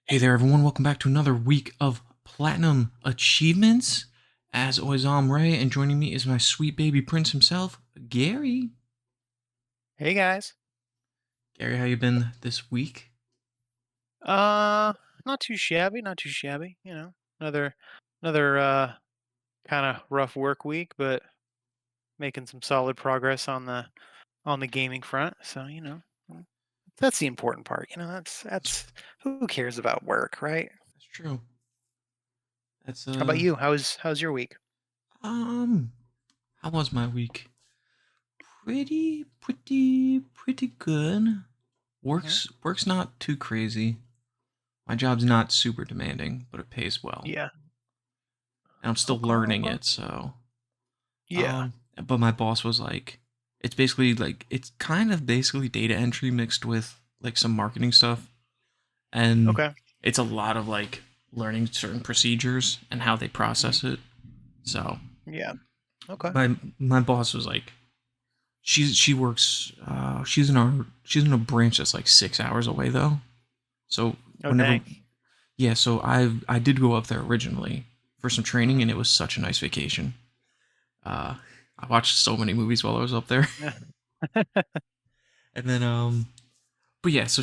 Hey there, everyone. Welcome back to another week of Platinum Achievements. As always, I'm Ray, and joining me is my sweet baby prince himself, Gary. Hey guys. Gary, how you been this week? Uh, not too shabby, not too shabby. Another kind of rough work week, but making some solid progress on the gaming front. So that's the important part. That's who cares about work, right? That's true. That's How about you? How's your week? um, how was my week? Pretty good. Hmm. Work's not too crazy. My job's not super demanding, but it pays well, Yeah. and I'm still Okay. learning Okay. it. So, Yeah. but my boss was like, it's basically like it's kind of basically data entry mixed with like some marketing stuff, and Okay. it's a lot of like learning certain procedures and how they Hmm. process it. So Yeah. Okay. my boss was like, she works she's in a branch that's like 6 hours away though. So Oh whenever dang. yeah, so I did go up there originally for some training, Hmm. and it was such a nice vacation. Uh, I watched so many movies while I was up there, Yeah. and then but yeah, so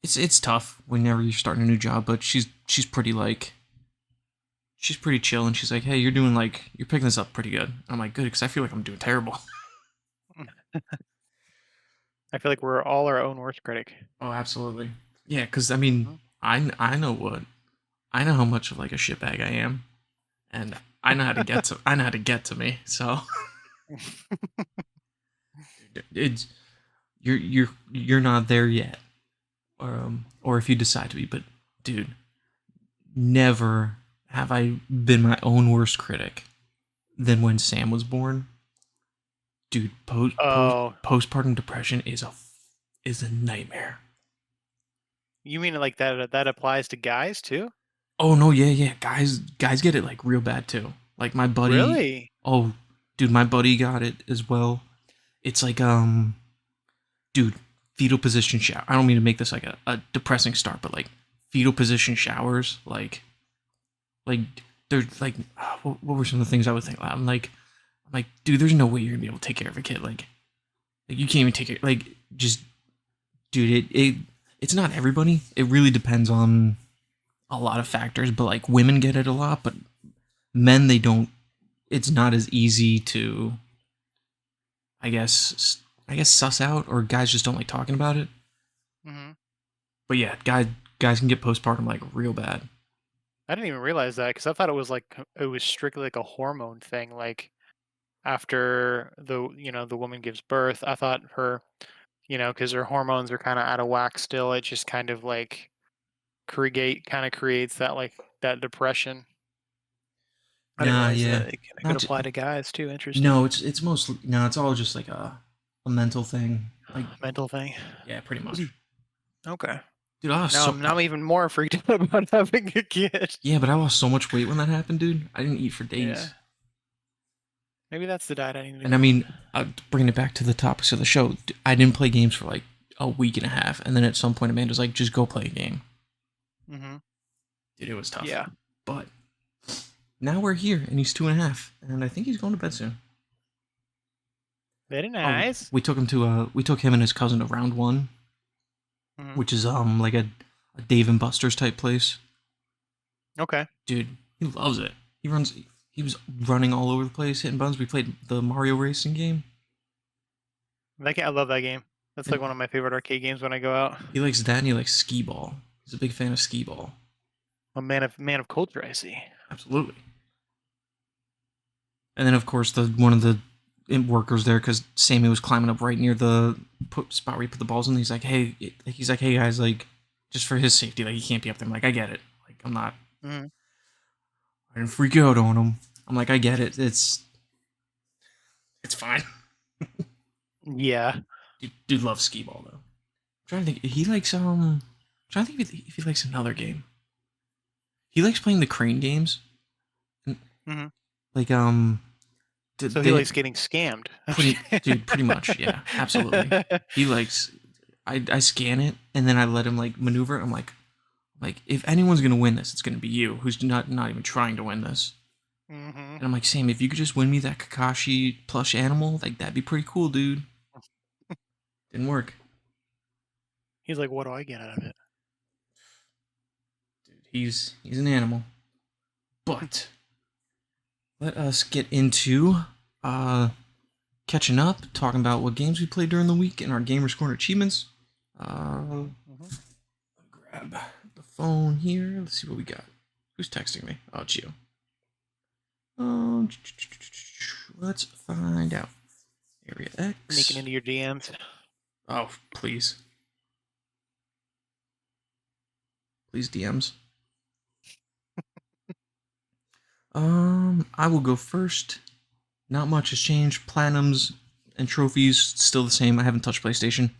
it's tough whenever you're starting a new job, but she's pretty chill, and she's like, hey, you're picking this up pretty good. And I'm like, good, because I feel like I'm doing terrible. I feel like we're all our own worst critic. Oh, absolutely. Yeah, because I mean, Hmm. I know how much of like a shitbag I am, and I know how to get to me. So it's you're not there yet, or if you decide to be, but dude, never have I been my own worst critic than when Sam was born. Dude, Oh, postpartum depression is a nightmare. you mean like that applies to guys too? Oh no, yeah, guys get it like real bad too. Like my buddy, Really? oh dude, my buddy got it as well. It's like dude, fetal position shower. I don't mean to make this like a depressing start, but like fetal position showers, like they're like what were some of the things I would think? I'm like, dude, there's no way you're gonna be able to take care of a kid. Like you can't even take it. Like just dude, it's not everybody. It really depends on a lot of factors. But like women get it a lot, but men they don't. It's not as easy to, I guess suss out, or guys just don't like talking about it. Hmm. But yeah, guys can get postpartum like real bad. I didn't even realize that because I thought it was strictly like a hormone thing. Like after the woman gives birth, I thought because her hormones are kind of out of whack still, it just kind of like creates that like that depression. I didn't Nah, realize yeah, that it could not j- apply to guys too. Interesting. no. It's mostly no. It's all just like a mental thing. Like Mental thing. yeah, pretty much. Okay. Dude, I was Now so I'm even more freaked out about having a kid. yeah, but I lost so much weight when that happened, dude. I didn't eat for Yeah. days. Maybe that's the diet I need to And I go on. mean, bringing it back to the topics of the show, I didn't play games for like a week and a half, and then at some point, Amanda's like, "Just go play a game." Hmm. Dude, it was tough, Yeah. but now we're here, and he's 2.5, and I think he's going to bed soon. Very Oh, nice. we took him and his cousin to Round One, Hmm. which is like a Dave and Buster's type place. Okay. Dude, he loves it. He was running all over the place, hitting buttons. We played the Mario racing game, I love that game. That's like and one of my favorite arcade games when I go out. he likes that, and he likes skee ball. He's a big fan of skee ball. A man of culture, I see. Absolutely. And then of course the one of the workers there, because Sammy was climbing up right near the spot where he put the balls in. He's like, hey guys, like just for his safety, like he can't be up there. I'm like, I get it. Like Hmm. I didn't freak out on him. I'm like, I get it. It's fine. Yeah. Dude loves skee ball though. I'm trying to think. He likes I'm trying to think if he likes another game. He likes playing the crane games. Hmm. Like So he they likes getting scammed. pretty much, yeah, absolutely. He likes I scan it, and then I let him like maneuver it. I'm like, Like, if anyone's gonna win this, it's gonna be you, who's not even trying to win this. Mm-hmm. And I'm like, Sam, if you could just win me that Kakashi plush animal, like that'd be pretty cool, dude. Didn't work. He's like, what do I get out of it? Dude, he's an animal. But let us get into catching up, talking about what games we played during the week and our Gamerscore achievements. Mm-hmm. Grab the phone here. Let's see what we got. Who's texting me? Oh, it's you. Let's find out. Area X. Sneaking into your DMs. Oh, please. Please, DMs. I will go first. Not much has changed. Platinums and trophies still the same. I haven't touched PlayStation.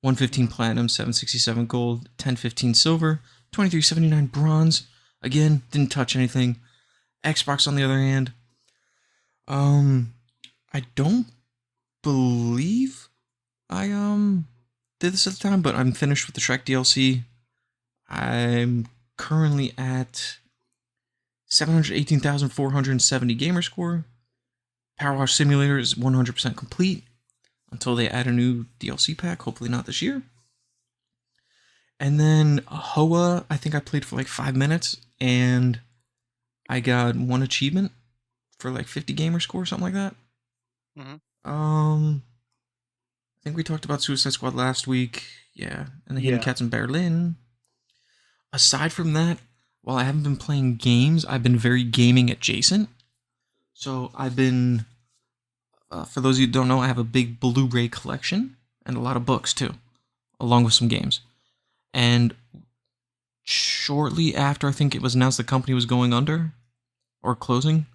115 platinum, 767 gold, 1015 silver, 2379 bronze. Again, didn't touch anything. Xbox on the other hand, I don't believe I did this at the time, but I'm finished with the Shrek DLC. I'm currently at 718,470 Gamerscore. Power Wash Simulator is 100% complete until they add a new DLC pack, hopefully not this year. And then Hoa, I think I played for like 5 minutes, and I got one achievement for like 50 Gamerscore, something like that. Mm-hmm. I think we talked about Suicide Squad last week. Yeah, and the Hidden Cats in Berlin. Aside from that, while I haven't been playing games, I've been very gaming adjacent. So I've been, for those of you who don't know, I have a big Blu-ray collection and a lot of books too, along with some games. And shortly after I think it was announced the company was going under or closing,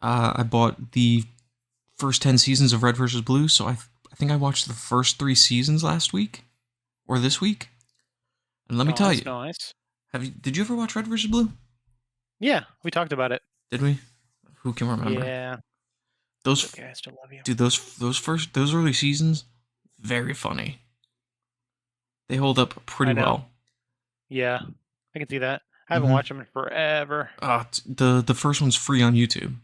I bought the first 10 seasons of Red vs. Blue. So I think I watched the first 3 seasons last week or this week. And let me tell you, nice. Did you ever watch Red vs. Blue? Yeah, we talked about it. Did we? Who can remember? Yeah. Those okay, I still love you. Dude, those early seasons, very funny. They hold up pretty well. Yeah, I can see that. I haven't watched them in forever. The first one's free on YouTube.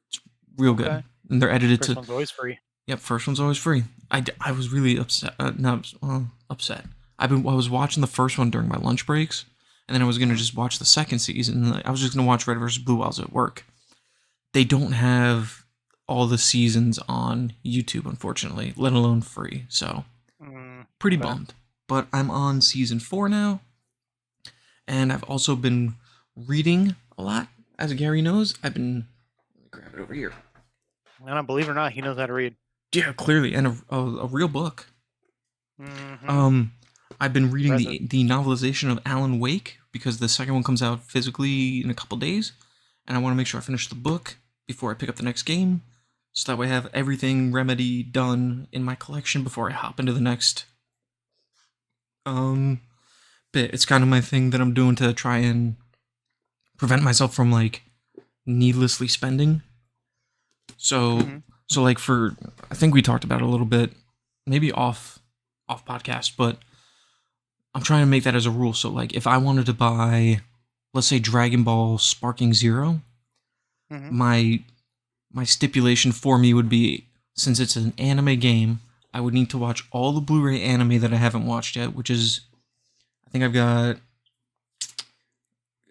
It's real good, and they're edited First one's always free. Yep, first one's always free. I was really upset. Upset. I was watching the first one during my lunch breaks, and then I was gonna just watch the second season. I was just gonna watch Red vs. Blue while I was at work. They don't have all the seasons on YouTube, unfortunately, let alone free. So, pretty bummed. But I'm on season 4 now, and I've also been reading a lot. As Gary knows, I've been. Let me grab it over here. And I believe it or not, he knows how to read. Yeah, clearly, and a real book. I've been reading the novelization of Alan Wake because the second one comes out physically in a couple days, and I want to make sure I finish the book before I pick up the next game, so that way I have everything Remedy done in my collection before I hop into the next bit. It's kind of my thing that I'm doing to try and prevent myself from like needlessly spending. So like I think we talked about it a little bit, maybe off podcast, but I'm trying to make that as a rule. So like if I wanted to buy, let's say Dragon Ball Sparking Zero, my stipulation for me would be, since it's an anime game, I would need to watch all the Blu-ray anime that I haven't watched yet, which is, I think I've got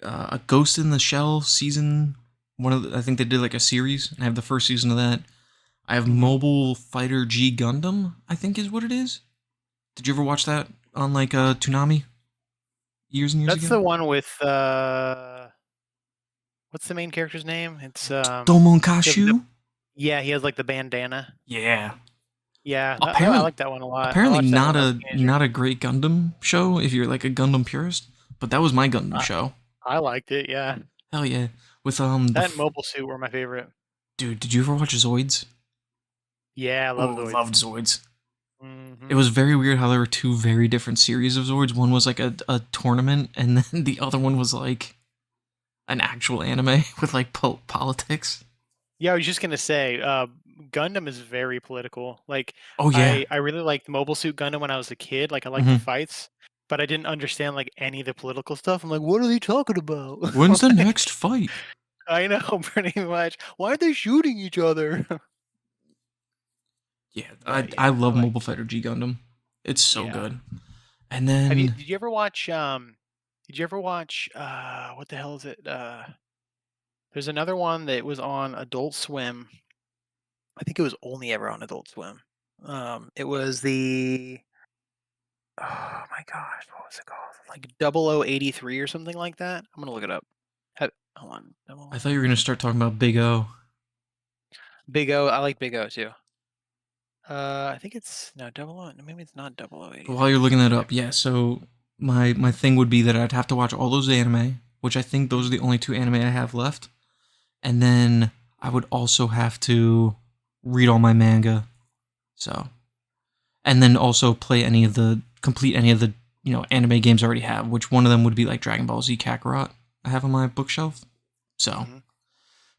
a Ghost in the Shell season. I think they did like a series, and I have the first season of that. I have Mobile Fighter G Gundam, I think is what it is. Did you ever watch that on like Toonami? Years and years ago? That's the one with what's the main character's name? It's Domon Kashu? Yeah, he has like the bandana. Yeah. Yeah, I like that one a lot. Apparently not a great Gundam show if you're like a Gundam purist, but that was my Gundam show. I liked it, yeah. Hell yeah. With that Mobile Suit were my favorite. Dude, did you ever watch Zoids? Yeah, I loved Zoids. It was very weird how there were 2 very different series of Zoids. One was like a tournament, and then the other one was like an actual anime with like politics. Yeah, I was just gonna say, Gundam is very political. Like, oh yeah, I really liked Mobile Suit Gundam when I was a kid. Like, I liked the fights, but I didn't understand like any of the political stuff. I'm like, what are they talking about? When's the Like, next fight? I know pretty much. Why are they shooting each other? Yeah, But I yeah, I love like. Mobile Fighter G Gundam. It's so Yeah. good. And then Did you ever watch what the hell is it? There's another one that was on Adult Swim. I think it was only ever on Adult Swim. It was the oh my gosh, what was it called? Like 0083 or something like that. I'm gonna look it up. Hold on. I thought you were gonna start talking about Big O. Big O. I like Big O too. I think it's no double O. Maybe it's not But while you're 0083. looking Let that me up, check. yeah. So my thing would be that I'd have to watch all those anime, which I think those are the only two anime I have left, and then I would also have to read all my manga. So, and then also play complete any of the anime games I already have. Which one of them would be like Dragon Ball Z Kakarot I have on my bookshelf. So Mm-hmm.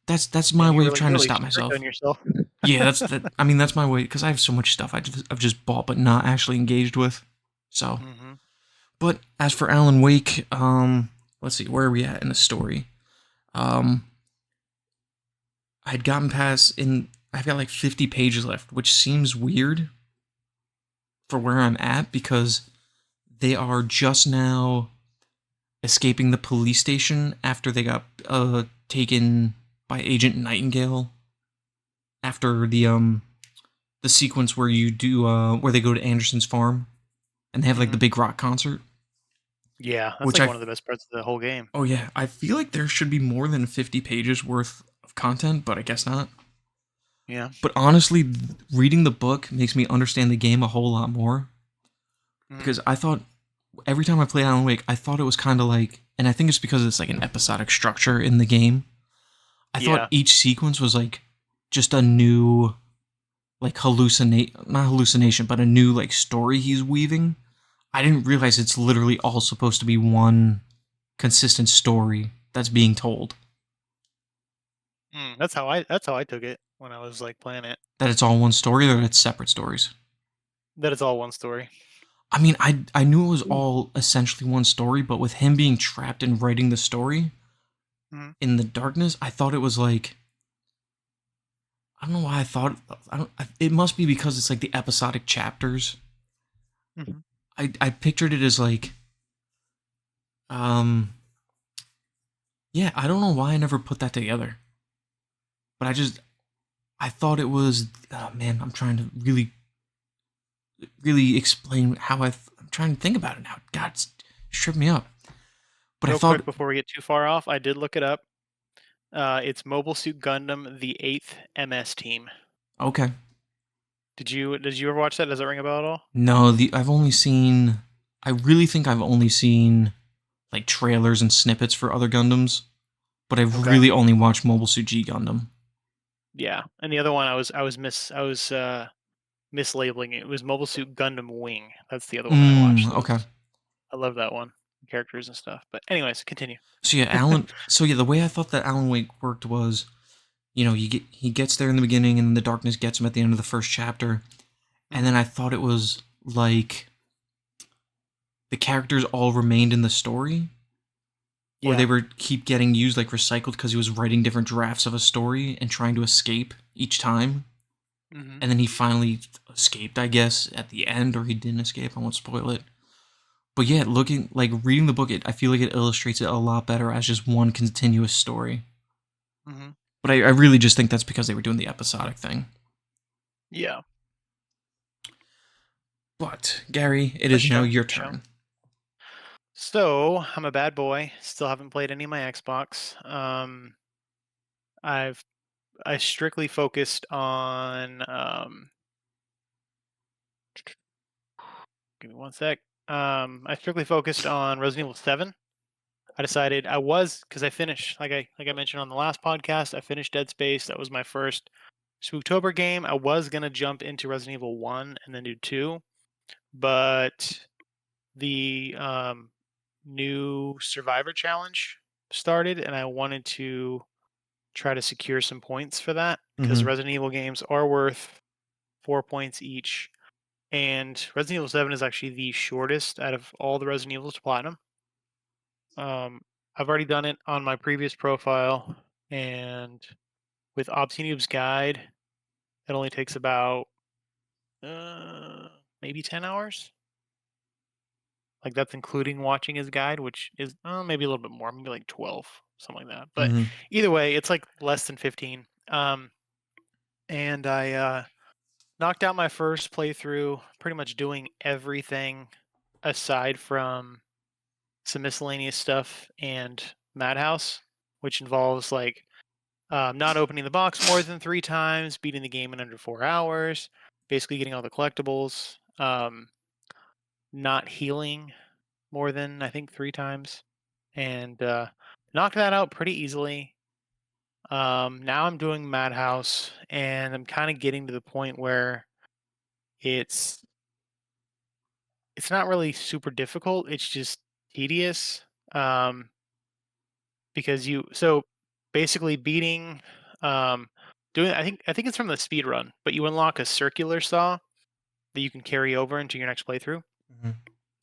that's my Dang, way you're of really trying to really stop strict myself. on yourself. Yeah, I mean, that's my way because I have so much stuff I've just bought but not actually engaged with. So, Mm-hmm. but as for Alan Wake, let's see, where are we at in the story? Um, I'd gotten past in I've got like 50 pages left, which seems weird for where I'm at because they are just now escaping the police station after they got taken by Agent Nightingale after the sequence where you do where they go to Anderson's farm and they have like the Mm-hmm. big rock concert, Yeah, that's which like I one of the best parts of the whole game. oh yeah, I feel like there should be more than 50 pages worth of content, but I guess not. Yeah. But honestly, reading the book makes me understand the game a whole lot more Mm-hmm. because I thought every time I play Alan Wake, I thought it was kind of like, and I think it's because it's like an episodic structure in the game. I thought Yeah. each sequence was like just a new like not hallucination, but a new like story he's weaving. I didn't realize it's literally all supposed to be one consistent story that's being told. That's how I took it when I was like playing it. That it's all one story or that it's separate stories. That it's all one story. I mean, I knew it was all essentially one story, but with him being trapped and writing the story Mm-hmm. in the darkness, I thought it was like I don't know why I thought I don't. It must be because it's like the episodic chapters. Mm-hmm. I pictured it as like um yeah. I don't know why I never put that together, but I thought it was. Oh man, I'm trying to really explain how I'm trying to think about it now. God, it's tripped me up. But I Real quick thought before we get too far off, I did look it up. It's Mobile Suit Gundam: The Eighth MS Team. okay. Did you ever watch that? Does that ring a bell at all? No, the I've only seen. I really think I've only seen like trailers and snippets for other Gundams, but I've Okay. really only watched Mobile Suit G Gundam. Yeah, and the other one I was mislabeling it. It was Mobile Suit Gundam Wing. That's the other one that I watched. That Okay. was I love that one, characters and stuff. But anyways, continue. So yeah, Alan. So yeah, the way I thought that Alan Wake worked was, he gets there in the beginning, and the darkness gets him at the end of the first chapter, and then Hmm. I thought it was like the characters all remained in the story, or they Yeah. were keep getting used like recycled because he was writing different drafts of a story and trying to escape each time, Hmm. and then he finally escaped, I guess, at the end, or he didn't escape. I won't spoil it. But yeah, looking like reading the book, I feel like it illustrates it a lot better as just one continuous story. Hmm. But I really just think that's because they were doing the episodic thing. Yeah. But Gary, it For is now sure. your For sure. turn. So I'm a bad boy. Still haven't played any of my Xbox. I've I strictly focused on. Give me one sec. I strictly focused on Resident Evil 7. I decided I was because I finished like I mentioned on the last podcast. I finished Dead Space. That was my first Spooktober game. I was gonna jump into Resident Evil 1 and then do 2, but the new Survivor Challenge started, and I wanted to try to secure some points for that because Mm-hmm. Resident Evil games are worth 4 points each. And Resident Evil 7 is actually the shortest out of all the Resident Evils to platinum. Um, I've already done it on my previous profile, and with Obsidian's guide, it only takes about maybe 10 hours. Like that's including watching his guide, which is maybe a little bit more, maybe like 12, something like that. But Mm-hmm. either way, it's like less than 15. And I knocked out my first playthrough, pretty much doing everything aside from some miscellaneous stuff and Madhouse, which involves like not opening the box more than 3 times, beating the game in under 4 hours, basically getting all the collectibles, not healing more than I think 3 times, and knocked that out pretty easily. Now I'm doing Madhouse, and I'm kind of getting to the point where it's it's not really super difficult. It's just tedious. Um, because you so basically beating doing I think it's from the speed run, but you unlock a circular saw that you can carry over into your next playthrough, Mm-hmm.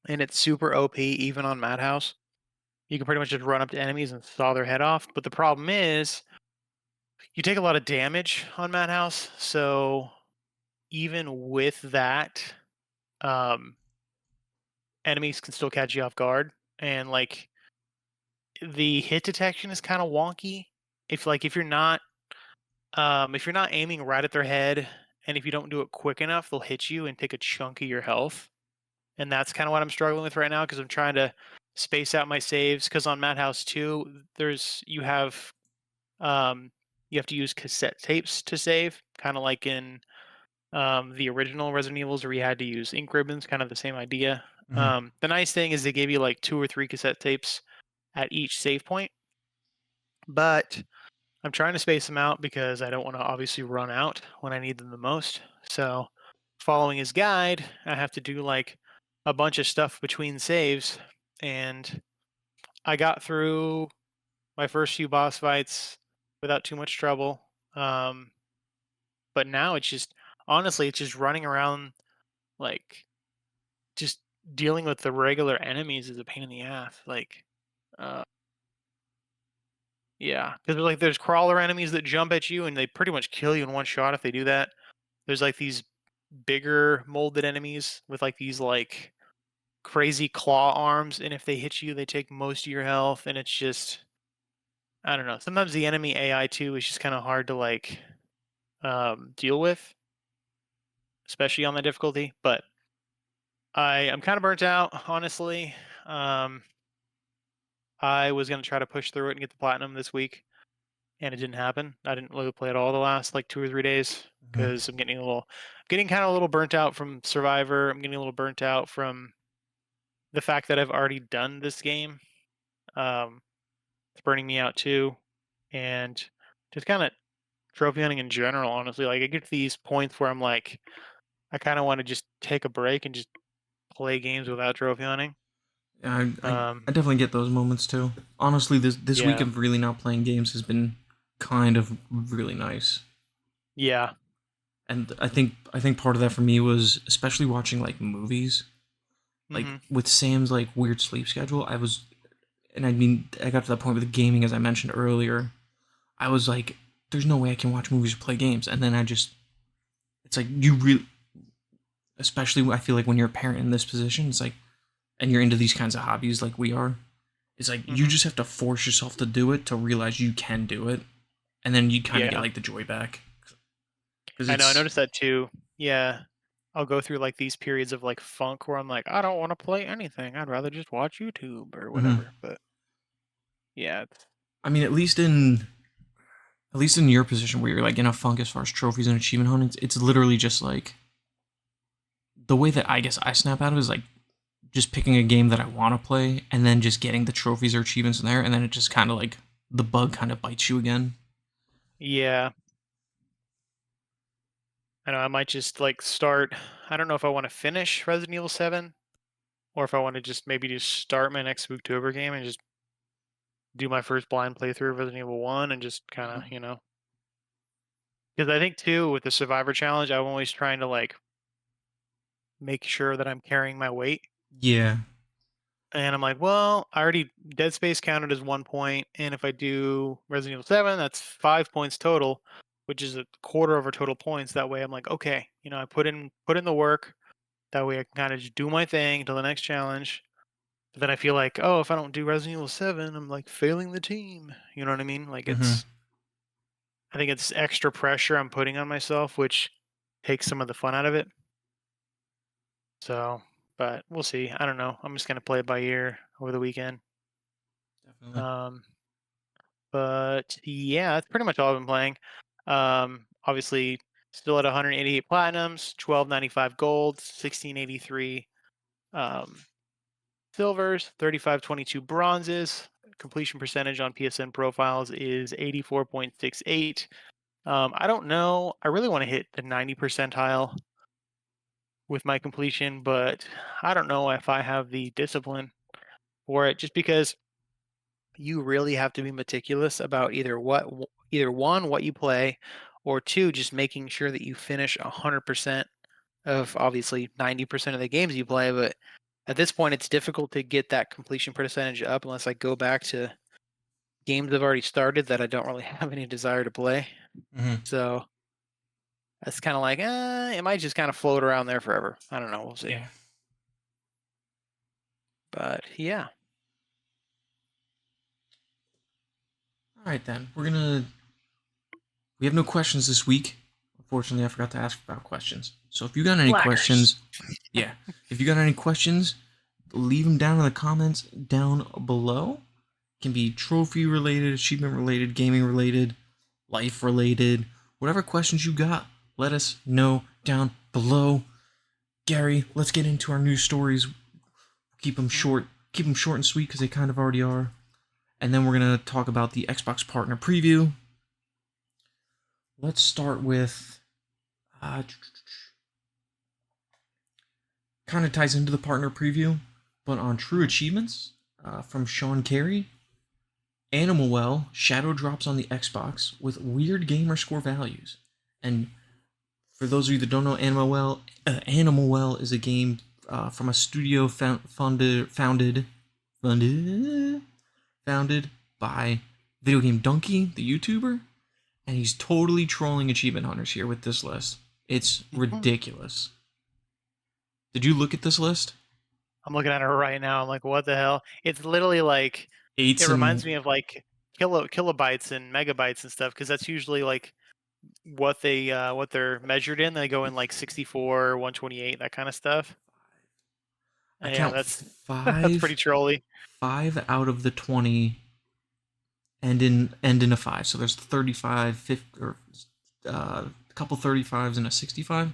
and it's super OP even on Madhouse. You can pretty much just run up to enemies and saw their head off. But the problem is you take a lot of damage on Madhouse, so even with that, um, enemies can still catch you off guard, and like the hit detection is kind of wonky. If you're not aiming right at their head, and if you don't do it quick enough, they'll hit you and take a chunk of your health. And that's kind of what I'm struggling with right now because I'm trying to space out my saves. Because on Madhouse 2, um, you have to use cassette tapes to save, kind of like in the original Resident Evils where you had to use ink ribbons, kind of the same idea. Mm-hmm. The nice thing is they gave you like 2 or 3 cassette tapes at each save point, but I'm trying to space them out because I don't want to obviously run out when I need them the most. So, following his guide, I have to do like a bunch of stuff between saves. And I got through my first few boss fights without too much trouble. Um, but now it's just, honestly, it's just running around, like, just dealing with the regular enemies is a pain in the ass. Like, uh, yeah, because there's crawler enemies that jump at you and they pretty much kill you in one shot if they do that. There's like these bigger molded enemies with like these like crazy claw arms, and if they hit you, they take most of your health, and it's just I don't know. Sometimes the enemy AI too is just kind of hard to like deal with, especially on the difficulty. But I'm kind of burnt out, honestly. Um, I was gonna try to push through it and get the platinum this week, and it didn't happen. I didn't really play it all the last like 2 or 3 days Mm-hmm. because getting kind of a little burnt out from Survivor. I'm getting a little burnt out from the fact that I've already done this game. Um, it's burning me out too, and just kind of trophy hunting in general. Honestly, like I get to these points where I'm like, I kind of want to just take a break and just play games without trophy hunting. I definitely get those moments too. Honestly, this week Yeah, of really not playing games has been kind of really nice. yeah, And I think part of that for me was especially watching like movies. Like hmm with Sam's like weird sleep schedule, and I mean I got to that point with gaming as I mentioned earlier. I was like, there's no way I can watch movies or play games. And then it's like you really, especially I feel like when you're a parent in this position, it's like, and you're into these kinds of hobbies like we are, it's like you hmm just have to force yourself to do it to realize you can do it, and then you kind of get yeah. like the joy back because I know. I it's noticed that too. Yeah, I'll go through like these periods of like funk where I'm like, I don't want to play anything. I'd rather just watch YouTube or mhm. whatever. But yeah, I mean, at least in your position where you're like in a funk as far as trophies and achievement hunting, it's literally just like the way that I guess I snap out of it is like just picking a game that I want to play and then just getting the trophies or achievements in there, and then it just kind of like the bug kind of bites you again. yeah. I know. I might just like start. I don't know if I want to finish Resident Evil 7 or if I want to just maybe just start my next Spooktober game and just do my first blind playthrough of Resident Evil 1 and just kind of, because I think too with the Survivor challenge, I'm always trying to like make sure that I'm carrying my weight. Yeah. And I'm like, well, I already Dead Space counted as 1 point, and if I do Resident Evil 7, that's 5 points total, which is a quarter of our total points. That way, I'm like, okay, I put in the work. That way, I can kind of just do my thing until the next challenge. But then I feel like, oh, if I don't do Resident Evil 7, I'm like failing the team. You know what I mean? Like Mm-hmm. I think it's extra pressure I'm putting on myself, which takes some of the fun out of it. So, but we'll see. I don't know. I'm just gonna play it by ear over the weekend. Definitely. Um, but yeah, that's pretty much all I've been playing. Obviously, still at 188 platinums, 1295 golds, 1683 um, silvers, 3522 bronzes. Completion percentage on PSN profiles is 84.68. I don't know. I really want to hit the 90 percentile with my completion, but I don't know if I have the discipline for it, just because you really have to be meticulous about either one, what you play, or two, just making sure that you finish 100% of obviously 90% of the games you play. But at this point, it's difficult to get that completion percentage up unless I go back to games I've already started that I don't really have any desire to play. Mm-hmm. So that's kind of like, it might just kind of float around there forever. I don't know. We'll see. Yeah. But yeah. All right then. We have no questions this week. Unfortunately, I forgot to ask about questions. So if you got any Blackers. questions, yeah, if you got any questions, leave them down in the comments down below. It can be trophy related, achievement related, gaming related, life related, whatever questions you got. Let us know down below. Gary, let's get into our news stories. Keep them short. Keep them short and sweet because they kind of already are. And then we're gonna talk about the Xbox partner preview. Let's start with kind of ties into the partner preview, but on True Achievements from Sean Carey, Animal Well shadow drops on the Xbox with weird Gamerscore values. And for those of you that don't know, Animal Well is a game from a studio founded by Video Game Donkey, the YouTuber, and he's totally trolling achievement hunters here with this list. It's ridiculous. Did you look at this list? I'm looking at it right now. I'm like, what the hell? It's literally like, Eights it and reminds me of like kilobytes and megabytes and stuff, because that's usually like what they're measured in. They go in like 64, 128, that kind of stuff. I And yeah, count that's pretty five trolly. 5 out of the 20 end in a 5. So there's 35, 50, or a couple 35s and a 65.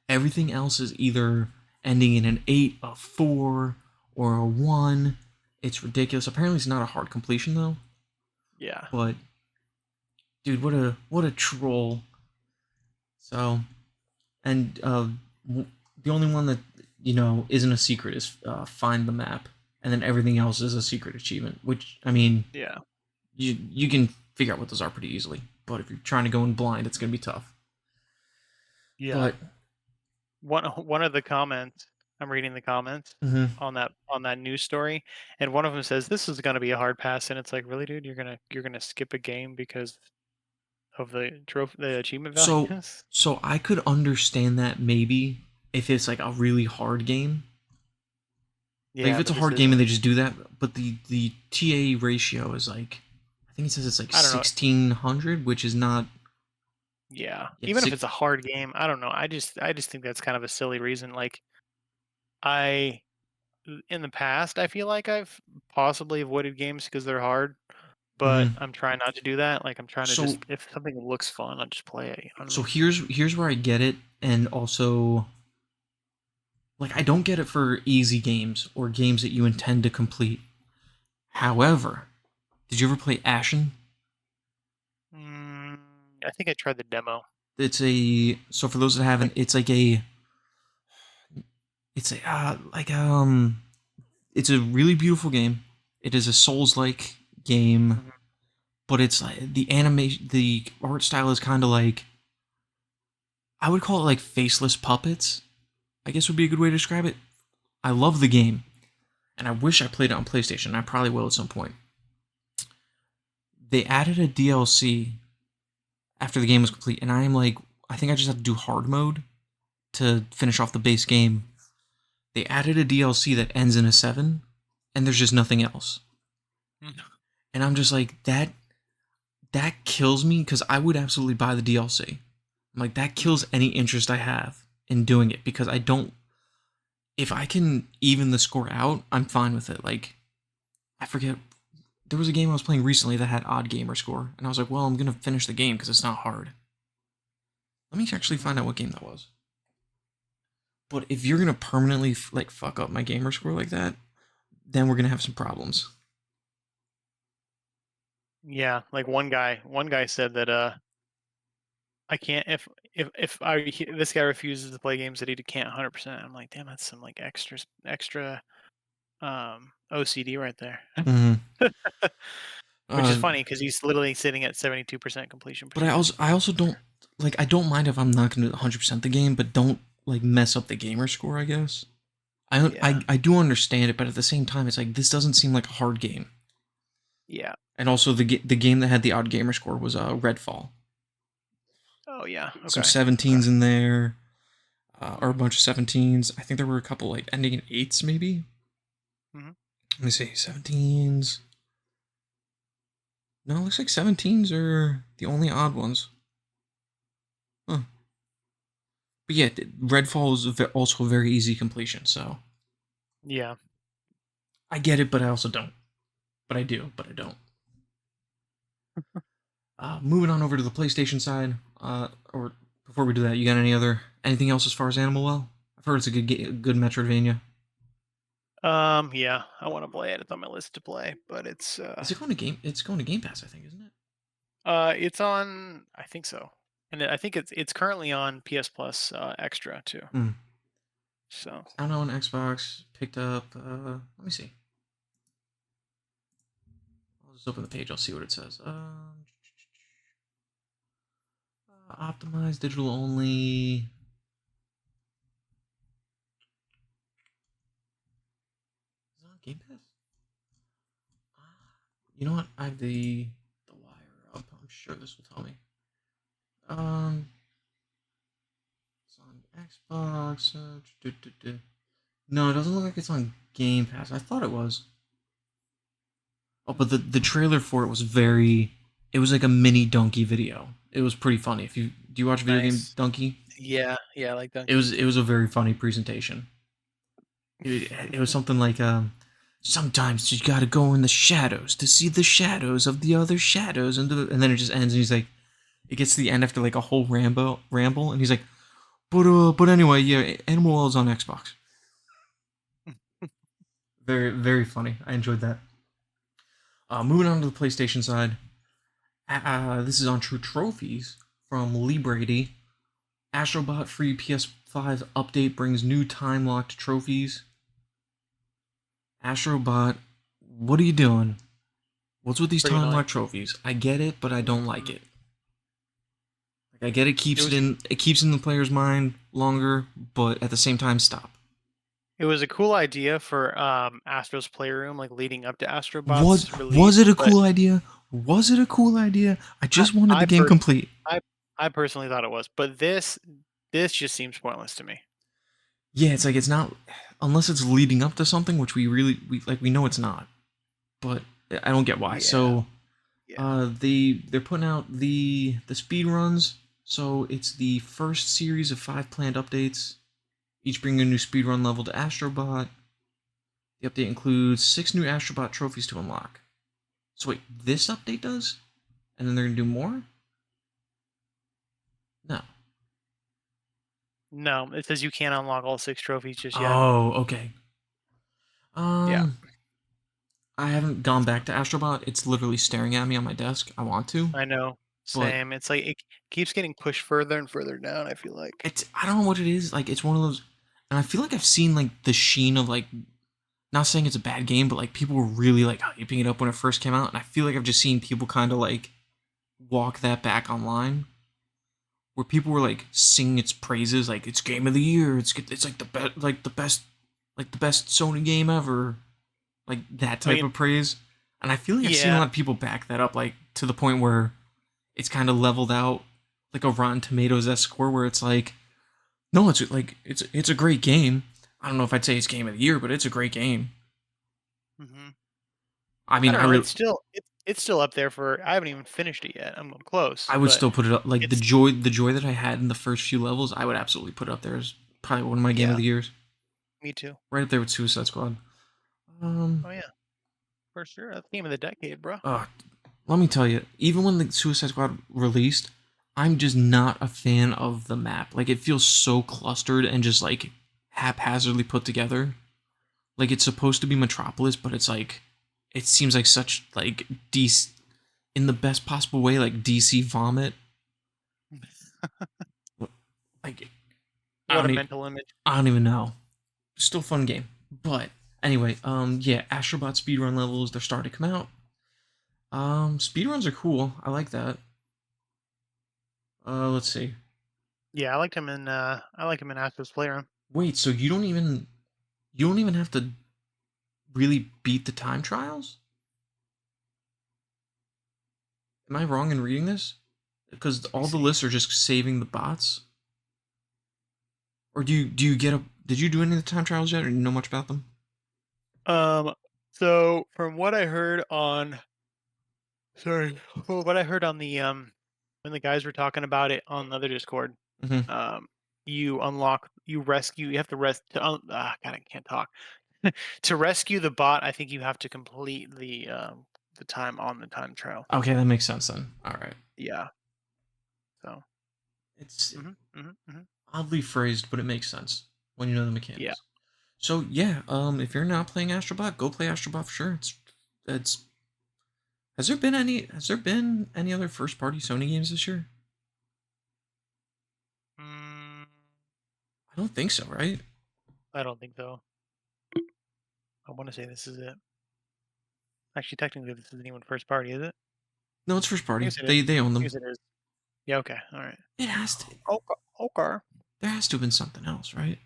Everything else is either ending in an 8, a 4, or a 1. It's ridiculous. Apparently it's not a hard completion though. Yeah. But dude, what a troll. So, and the only one that isn't a secret is find the map, and then everything else is a secret achievement. Which I mean, Yeah. you can figure out what those are pretty easily. But if you're trying to go in blind, it's gonna be tough. Yeah. But One of the comments, I'm reading the comments mhm. on that news story, and one of them says this is going to be a hard pass, and it's like, really, dude, you're gonna skip a game because of the achievement so values? so I could understand that maybe if it's like a really hard game. Like if Yeah, it's a but this hard game and isn't. they just do that, but the TA ratio is like, I think it says it's like I don't know. 1600, which is not. Yeah, Yeah, even if it's a hard game, I don't know. I just think that's kind of a silly reason. Like I in the past, I feel like I've possibly avoided games because they're hard, but Mhm. I'm trying not to do that. Like I'm trying to So just, if something looks fun, I'll just play it. You know what I so mean? here's where I get it, and also like I don't get it for easy games or games that you intend to complete. However, did you ever play Ashen? Mm, I think I tried the demo. It's a so for those that Like, haven't, it's a it's a really beautiful game. It is a Souls-like game, mhm. but it's like the art style is kind of like, I would call it like faceless puppets. I guess would be a good way to describe it. I love the game, and I wish I played it on PlayStation. I probably will at some point. They added a DLC after the game was complete, and I am like, I think I just have to do hard mode to finish off the base game. They added a DLC that ends in a 7, and there's just nothing else. And I'm just like, that kills me, because I would absolutely buy the DLC. I'm like, that kills any interest I have in doing it, because I don't, if I can even the score out, I'm fine with it. Like, I forget, there was a game I was playing recently that had odd Gamerscore, and I was like, well, I'm going to finish the game because it's not hard. Let me actually find out what game that was. But if you're going to permanently, like, fuck up my Gamerscore like that, then we're going to have some problems. Yeah, like one guy said that I can't if this guy refuses to play games that he can't 100%. I'm like, damn, that's some like extra OCD right there. Mm-hmm. Which is funny because he's literally sitting at 72% completion But percentage. I also don't, like, I don't mind if I'm not going to 100% the game, but don't, like, mess up the Gamerscore, I guess. I do understand it, but at the same time, it's like, this doesn't seem like a hard game. Yeah. And also, the game that had the odd Gamerscore was Redfall. Oh yeah. Okay. Some 17s in there, or a bunch of 17s. I think there were a couple, like, ending in 8s, maybe? Mm-hmm. Let me see, 17s. No, it looks like 17s are the only odd ones. Huh. But yeah, Redfall is also a very easy completion, so. Yeah. I get it, but I also don't. But I do, but I don't. Moving on over to the PlayStation side, or before we do that, you got anything else as far as Animal Well? I've heard it's a good Metroidvania. Yeah, I want to play it. It's on my list to play, but it's Is it going to Game? It's going to Game Pass, I think, isn't it? it's on. I think so, and I think it's currently on PS Plus Extra too. So I don't know, on Xbox picked up. Let me see. I'll just open the page. I'll see what it says. Optimized digital only. Is it on Game Pass? You know what? I have the wire up. I'm sure this will tell me. It's on Xbox. No, it doesn't look like it's on Game Pass. I thought it was. Oh, but the trailer for it was very. It was like a mini donkey video. It was pretty funny. Do you watch video game Donkey? Yeah, I like Donkey. It was a very funny presentation. It was something like sometimes you gotta go in the shadows to see the shadows of the other shadows, and then it just ends, and he's like, it gets to the end after like a whole ramble, and he's like, but anyway, yeah, Animal Well is on Xbox. Very, very funny. I enjoyed that. Moving on to the PlayStation side, this is on True Trophies from Lee Brady. Astro Bot free PS5 update brings new time-locked trophies. Astro Bot, what are you doing? What's with these time-locked trophies? I get it, but I don't like it. Like, I get it keeps it in the player's mind longer, but at the same time, stop. It was a cool idea for Astro's Playroom, like leading up to Astro Bot's release. Was it a cool idea? Was it a cool idea? I just wanted the game complete. I personally thought it was, but this just seems pointless to me. Yeah, it's like, it's not, unless it's leading up to something, which we know it's not. But I don't get why. Yeah. So they're putting out the speed runs. So it's the first series of 5 planned updates, each bringing a new speedrun level to Astro Bot. The update includes 6 new Astro Bot trophies to unlock. So wait, this update does? And then they're going to do more? No. No, it says you can't unlock all 6 trophies just yet. Oh, okay. Yeah. I haven't gone back to Astro Bot. It's literally staring at me on my desk. I want to. I know. Same. It's like it keeps getting pushed further and further down, I feel like. I don't know what it is. Like, it's one of those, and I feel like I've seen like the sheen of, like, not saying it's a bad game, but like people were really like hyping it up when it first came out, and I feel like I've just seen people kind of like walk that back online. where people were like singing its praises, like it's game of the year. It's like the best Sony game ever, like that I type mean, of praise. And I feel like I've seen a yeah. lot of people back that up, like to the point where it's kind of leveled out, like a Rotten Tomatoes esque score, where it's like, no, it's a great game. I don't know if I'd say it's game of the year, but it's a great game. Hmm. I I mean, don't know. It's still up there for. I haven't even finished it yet. I'm close, I would but still put it up. Like it's the joy that I had in the first few levels, I would absolutely put it up there as probably one of my game of yeah. the years, Me too. right up there with Suicide Squad. Um, Oh yeah, for sure. That's game of the decade, bro. uh, let me tell you, even when the Suicide Squad released, I'm just not a fan of the map. Like it feels so clustered and just like haphazardly put together. Like it's supposed to be Metropolis, but it's like it seems like such like DC in the best possible way, like DC vomit. Like I What a don't even, mental image. I don't even know. Still a fun game, but anyway, yeah, Astro Bot speedrun levels they're starting to come out. Speedruns are cool. I like that. Let's see. Yeah, I liked him in. I like him in Astro's Playroom. Wait, so you don't even have to really beat the time trials? Am I wrong in reading this? Because Let me all the see. lists are just saving the bots. Or do you get a? Did you do any of the time trials yet, or do you know much about them? Um. So from what I heard on, sorry, well, what I heard on the when the guys were talking about it on the other Discord, Mm-hmm. um, you have to God, I can't talk. To rescue the bot, I think you have to complete the time on the time trial. Okay, that makes sense then. All right, Yeah. So. it's Hmm. oddly phrased, but it makes sense when you know the Yeah. mechanics. So yeah, if you're not playing Astrobot, go play Astrobot for sure. It's has there been any other first party Sony games this year? Mm, I don't think so, right? I don't think so. I want to say this is it. Actually, technically, this isn't even first party, is it? No, it's first I party. guess it is. They own I them. guess it is. Yeah. Okay. All right. It has to. Okay. Okay. There has to have been something else, right?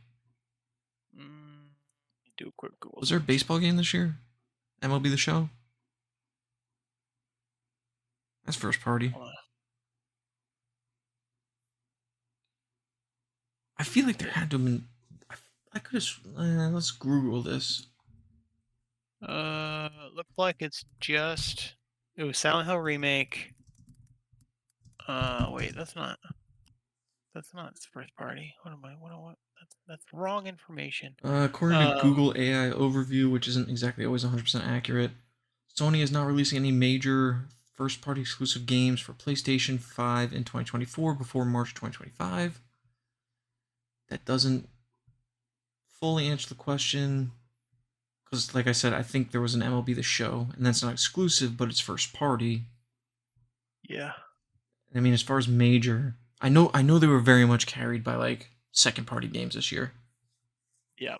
Do a quick Google Was there a search. baseball game this year? MLB The Show. That's first party. Hold I feel like there had to have been. I could have. Let's Google this. Looks like it's just. It was Silent Hill remake. Wait, that's not. That's not first party. What am I? What? That's wrong information. According to Um. Google AI Overview, which isn't exactly always 100% accurate, Sony is not releasing any major first party exclusive games for PlayStation 5 in 2024 before March 2025. That doesn't fully answer the question because, like I said, I think there was an MLB The Show, and that's not exclusive, but it's first party. Yeah. I mean, as far as major, I know they were very much carried by like second party games this year. Yeah.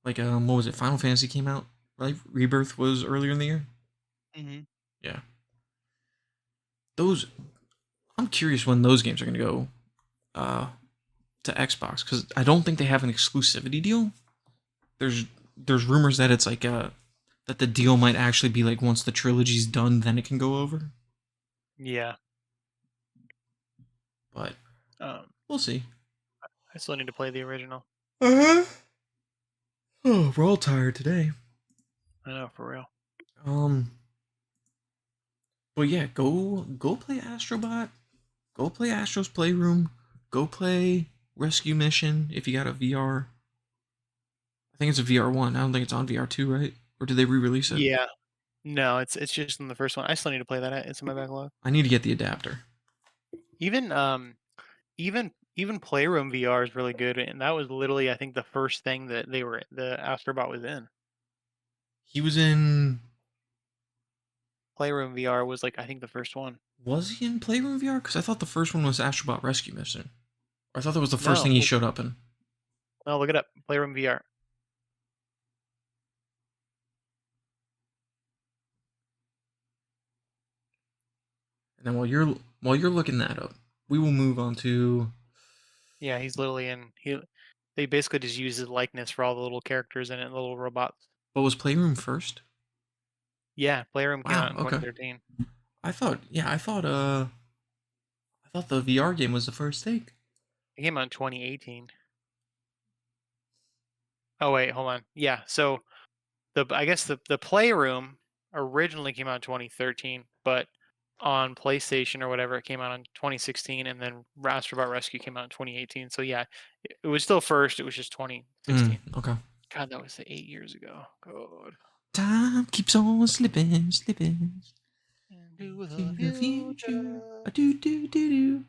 Like what was it? Final Fantasy came out, right? Rebirth was earlier in the year. Hmm. Yeah, those. I'm curious when those games are gonna go uh, to Xbox because I don't think they have an exclusivity deal. There's there's rumors that it's like that the deal might actually be like once the trilogy's done, then it can go over. Yeah. But Um. we'll see. I still need to play the original. Uh-huh. Oh, we're all tired today. I know, for real. Um, but yeah, go play Astrobot. Go play Astro's Playroom. Go play Rescue Mission if you got a VR. I think it's a VR one. I don't think it's on VR two, right? Or did they re-release it? Yeah. No, it's just in the first one. I still need to play that. It's in my backlog. I need to get the adapter. Even even Playroom VR is really good, and that was literally I think the first thing that the Astrobot was in. He was in. Playroom VR was like I think the first one. Was he in Playroom VR? Because I thought the first one was Astrobot Rescue Mission. Or I thought that was the first No, thing he showed up in. no, look it up. Playroom VR. And then while you're while you're looking that up, we will move on to Yeah, he's literally in. They basically just use his likeness for all the little characters in it, the little robots. what was Playroom first? Yeah, Playroom came Wow, out in okay. 2013. I thought the VR game was the first thing. It came out in 2018. Oh wait, hold on. Yeah, so I guess the Playroom originally came out in 2013, but on PlayStation or whatever, it came out in 2016, and then Astro Bot Rescue came out in 2018. So yeah, it was still first. It was just 2016. Okay. God, that was 8 years ago. God. Time keeps on slipping, slipping Into to the the future. future. A do do do do.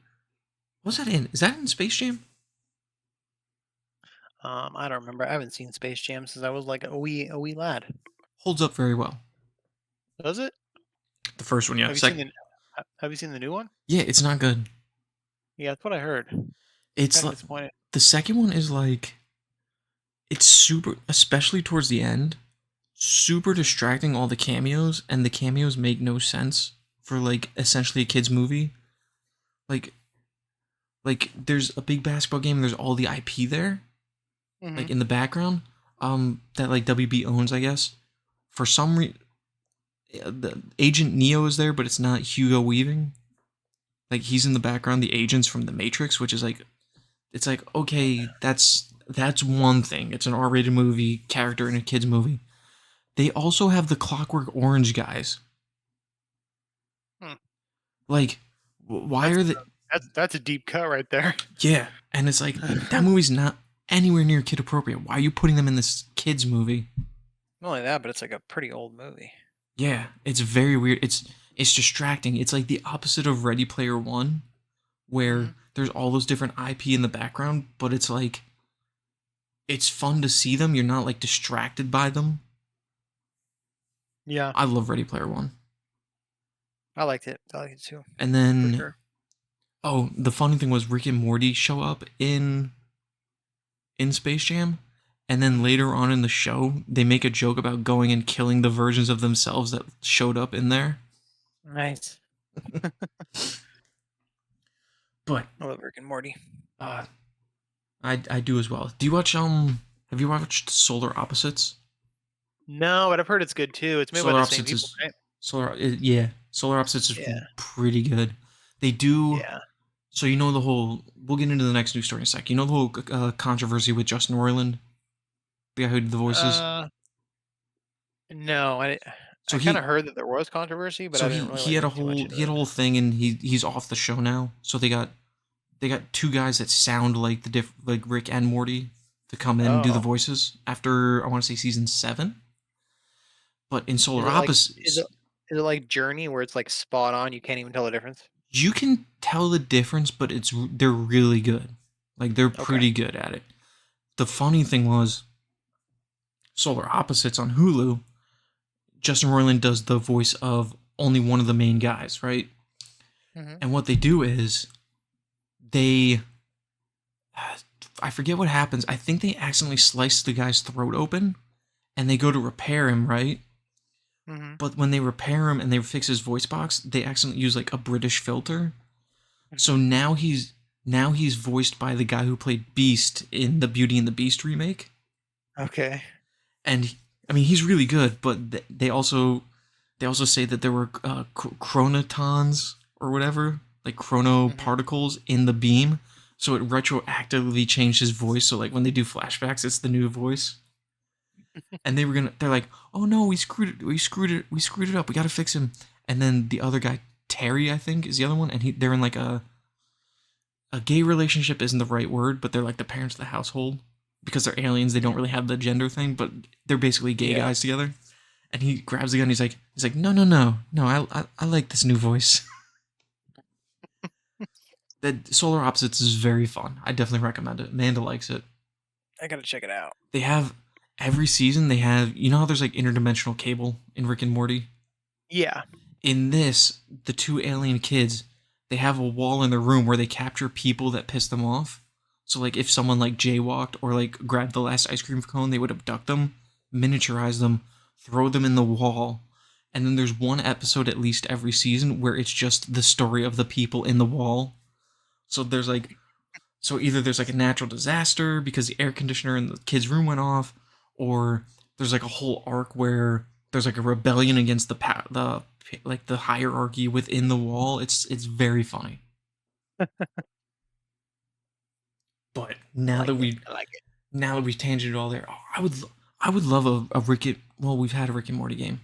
What's that in? Is that in Space Jam? I don't remember. I haven't seen Space Jam since I was like a wee lad. Holds up very well. Does it? The first one, yeah. Have you seen the Have you seen the new one? Yeah, it's not good. Yeah, that's what I heard. It's Kind of like disappointed. the second one is like it's super, especially towards the end, super distracting. All the cameos and the cameos make no sense for like essentially a kids movie. Like there's a big basketball game and there's all the IP there, Hmm. like in the background, that like WB owns, I guess. For some reason, the Agent Neo is there, but it's not Hugo Weaving. Like he's in the background, the agents from the Matrix, which is like, it's like okay, that's one thing. It's an R-rated movie, character in a kids movie. They also have the Clockwork Orange guys. Hmm. Like, why That's are they? that's a deep cut right there. Yeah, and it's like that movie's not anywhere near kid appropriate. Why are you putting them in this kids movie? Not only that, but it's like a pretty old movie. Yeah, it's very weird. It's distracting. It's like the opposite of Ready Player One, Hmm. where there's all those different IP in the background, but it's like it's fun to see them. You're not like distracted by them. Yeah, I love Ready Player One. I liked it. I liked it too, And for then, sure. oh, the funny thing was Rick and Morty show up in Space Jam, and then later on in the show, they make a joke about going and killing the versions of themselves that showed up in there. Nice. But I love Rick and Morty. uh, I do as well. Do you watch Have you watched Solar Opposites? No, but I've heard it's good too. It's made by Solar the same Opposites people, is right? yeah. Solar Opposites is Yeah. pretty good. They do. Yeah. So you know the whole. We'll get into the next news story in a sec. You know the whole controversy with Justin Roiland, the guy who did the voices. Uh, no, So I kind of he heard that there was controversy, but so I he didn't really he like had a look too much whole into he had it. a whole thing, and he's off the show now. So they got two guys that sound like like Rick and Morty to come in and do the Oh, voices after I want to say season 7. But in is Solar it like is Opposites, it is it like Journey where it's like spot on? You can't even tell the difference. you can tell the difference, but they're really good. Like they're Okay. pretty good at it. The funny thing was Solar Opposites on Hulu. Justin Roiland does the voice of only one of the main guys, right? Hmm. And what they do is they I forget what happens. I think they accidentally slice the guy's throat open and they go to repair him, right? Hmm. But when they repair him and they fix his voice box, they accidentally use like a British filter. So now he's voiced by the guy who played Beast in the Beauty and the Beast remake. Okay. And I mean, he's really good, but they also say that there were chronotons or whatever, like chrono Hmm. particles in the beam, so it retroactively changed his voice. So like when they do flashbacks, it's the new voice. And they're like, oh no, we screwed it up. We got to fix him. And then the other guy, Terry, I think, is the other one, and they're in like a gay relationship isn't the right word, but they're like the parents of the household because they're aliens. They don't really have the gender thing, but they're basically gay Yeah. guys together. And he grabs the gun. He's like, no, no, no, no. I like this new voice. That Solar Opposites is very fun. I definitely recommend it. Amanda likes it. I gotta check it out. They have every season. They have you know how there's like interdimensional cable in Rick and Morty. Yeah. In this, the two alien kids, they have a wall in their room where they capture people that piss them off. So like if someone like jaywalked or like grabbed the last ice cream cone, they would abduct them, miniaturize them, throw them in the wall, and then there's one episode at least every season where it's just the story of the people in the wall. So there's like, so either there's like a natural disaster because the air conditioner in the kid's room went off, or there's like a whole arc where there's like a rebellion against the like the hierarchy within the wall. It's very funny. But I now like that it. we I like it. now that we've tangented all there, oh, I would love a Rick and, well, we've had a Rick and Morty game.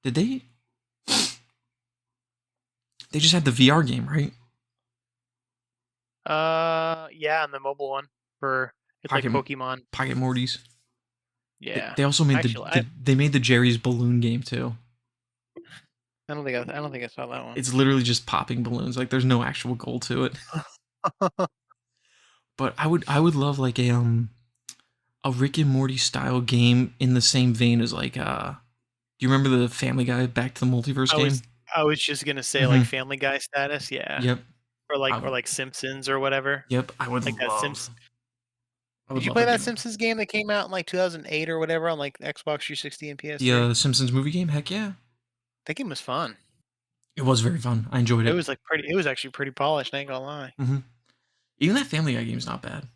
Did they? They just had the VR game, right? Yeah, and the mobile one for it's like Pocket Pokemon. Pocket Mortys. Yeah. They also made Actually, they made the Jerry's balloon game too. I don't think I saw that one. It's literally just popping balloons. Like there's no actual goal to it. But I would love like a Rick and Morty style game in the same vein as like do you remember the Family Guy Back to the Multiverse I game? was I was just gonna say like Mm-hmm. Family Guy status, yeah, Yep. or I, like Simpsons or whatever. yep. I would Like that love. Sims. I Did would you love play a that game. Simpsons game that came out in like 2008 or whatever on like Xbox 360 and The PS3? Simpsons movie game. Heck yeah. That game was fun. It was very fun. I enjoyed It it. was like pretty. It was actually pretty polished. I ain't gonna lie. Hmm. Even that Family Guy game's not bad.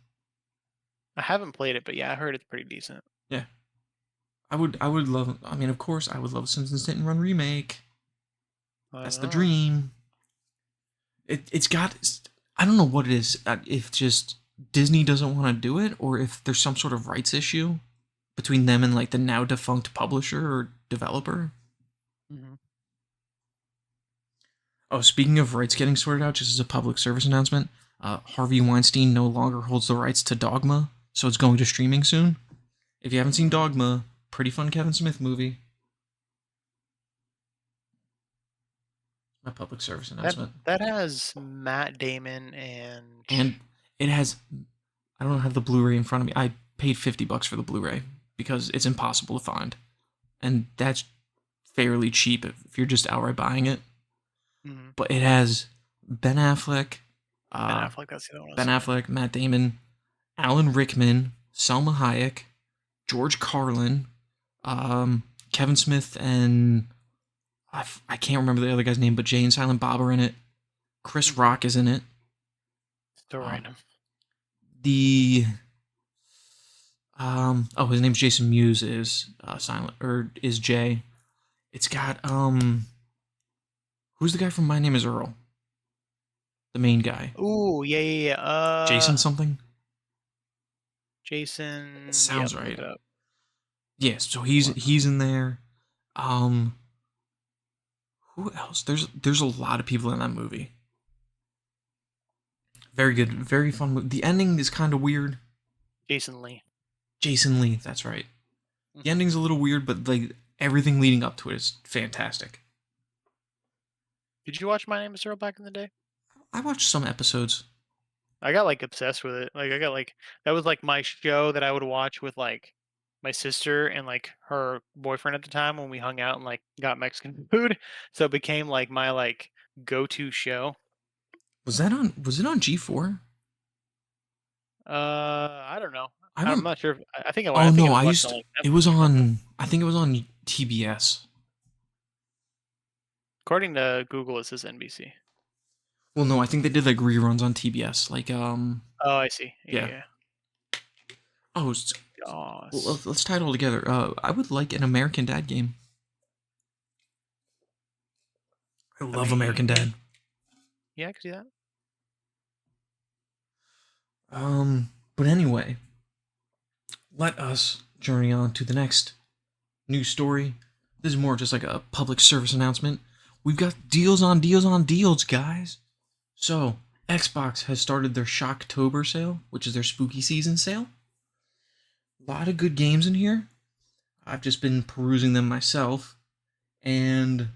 I haven't played it, but yeah, I heard it's pretty decent. Yeah. I would love. I mean, of course, I would love a Simpsons Hit and Run remake. I That's the know. dream. It's got. I don't know what it is. If just Disney doesn't want to do it, or if there's some sort of rights issue between them and like the now defunct publisher or developer. Hmm. Oh, speaking of rights getting sorted out, just as a public service announcement, Harvey Weinstein no longer holds the rights to Dogma, so it's going to streaming soon. If you haven't seen Dogma, pretty fun Kevin Smith movie. My public service announcement. That has Matt Damon and And it has, I don't have the Blu-ray in front of me. I paid $50 for the Blu-ray because it's impossible to find, and that's fairly cheap if you're just outright buying it. Mhm. But it has Ben Affleck, Ben Affleck. That's the other one. Ben Affleck, Matt Damon, Alan Rickman, Selma Hayek, George Carlin, Kevin Smith, and I can't remember the other guy's name, but Jay and Silent Bob are in it. Chris Rock is in it. Still Um, random. the oh, his name's Jason Mewes is silent or is Jay. It's got who's the guy from My Name Is Earl? The main guy, Ooh, yeah, yeah, yeah. Jason something. Jason. It sounds Yep, look right. it up. Yes, so he's in there. Um, who else? There's a lot of people in that movie. Very good, very fun movie. The ending is kind of weird. Jason Lee. Jason Lee, that's right. The Mhm. ending's a little weird, but like everything leading up to it is fantastic. Did you watch My Name Is Earl back in the day? I watched some episodes. I got like obsessed with it. Like I got like that was like my show that I would watch with like my sister and like her boyfriend at the time when we hung out and like got Mexican food. So it became like my like go-to show. Was it on G4? I don't know. I I'm remember. not sure. I think Oh I think no, it was I watched used on to, like it was Netflix or something. on, I think it was on TBS. According to Google, it says NBC. Well, no, I think they did like reruns on TBS. Like Oh, I see. Yeah, yeah. yeah. Oh, well, Yes. let's tie it all together. I would like an American Dad game. I I love American mean, Dad. yeah, I could see that. But anyway, let us journey on to the next news story. This is more just like a public service announcement. We've got deals on deals on deals, guys. So, Xbox has started their Shocktober sale, which is their spooky season sale. A lot of good games in here. I've just been perusing them myself, and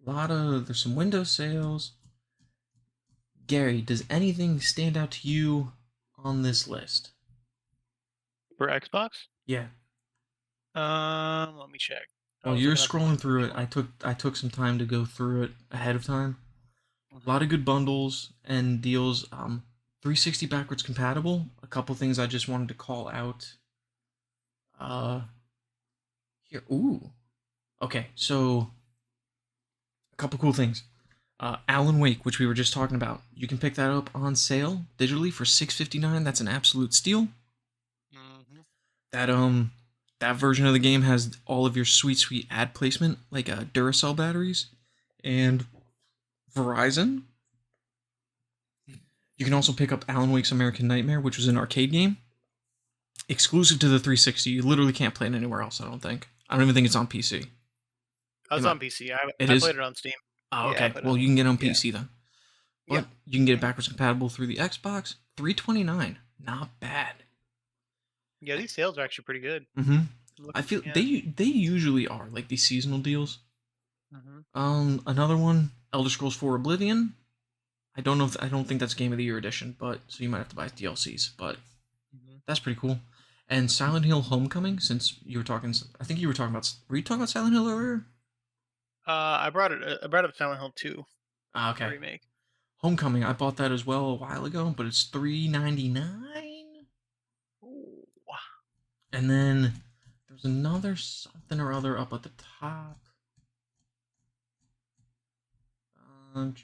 there's some Windows sales. Gary, does anything stand out to you on this list? For Xbox? Yeah. Let me check. I While was you're looking at the scrolling list through it, before. I took some time to go through it ahead of time. A lot Mhm. of good bundles and deals. 360 backwards compatible. A couple things I just wanted to call out. Uh, here. Ooh. Okay, so a couple cool things. Alan Wake, which we were just talking about, you can pick that up on sale digitally for $6.59. That's an absolute steal. Hmm. That that version of the game has all of your sweet ad placement, like Duracell batteries and Verizon. You can also pick up Alan Wake's American Nightmare, which was an arcade game exclusive to the 360. You literally can't play it anywhere else. I don't think. I don't even think it's on PC. I was on PC. It I is. played it on Steam. Oh, Yeah, I okay. played it Well, on. you can get it on Yeah. PC then. Yep. But you can get it Mhm. backwards compatible through the Xbox. $3.29. Not bad. Yeah, these sales are actually pretty good. Mm-hmm. I Looking, feel yeah. they usually are like these seasonal deals. Hmm. Another one, Elder Scrolls 4 Oblivion. I don't know if I don't think that's Game of the Year edition, but so you might have to buy DLCs. But Hmm. that's pretty cool. And Silent Hill Homecoming, since you were talking, I think you were talking about. Were you talking about Silent Hill earlier? I brought it. I brought up Silent Hill 2, Ah, the okay. remake. Homecoming, I bought that as well a while ago, but it's $3.99. Ooh. And then there's another something or other up at the top. Um,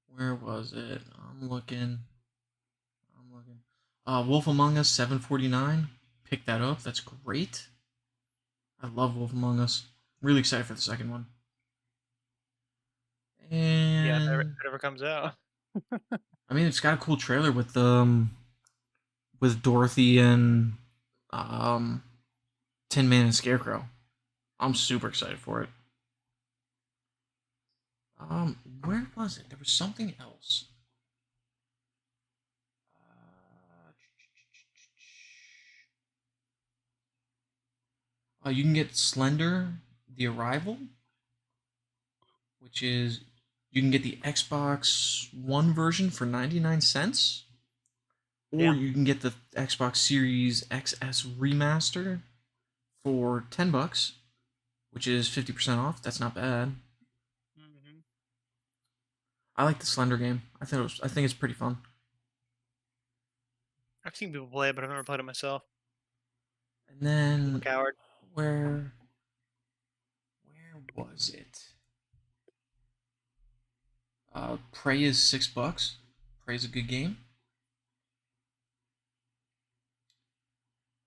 where was it? I'm looking. I'm looking. Wolf Among Us 749. Pick that up. That's great. I love Wolf Among Us. Really excited for the second one. Yeah, if And it ever comes out. I mean, it's got a cool trailer with Dorothy and um Tin Man and Scarecrow. I'm super excited for it. Where was it? There was something else. You can get Slender, The Arrival, which is you can get the Xbox One version for 99 cents, or Damn. you can get the Xbox Series XS remaster for $10, which is 50% off. That's not bad. Hmm. I like the Slender game. I think it's pretty fun. I've seen people play it, but I've never played it myself. And 'Cause I'm a then coward. where where was it? Prey is $6. Prey is a good game.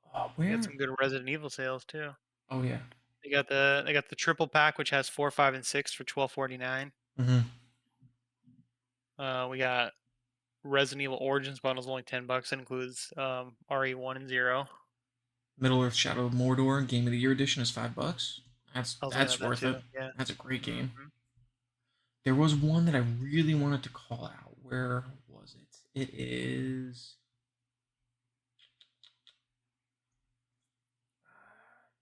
They got Where? some good Resident Evil sales too. Oh yeah. They got the triple pack, which has 4, 5, and 6 for 12.49. Mm-hmm. We got Resident Evil Origins bundles only $10. It includes RE1 and 0. Middle Earth: Shadow of Mordor Game of the Year edition is $5. I was looking That's at that worth it. too. Yeah. That's a great game. Hmm. There was one that I really wanted to call out. Where was it? It is.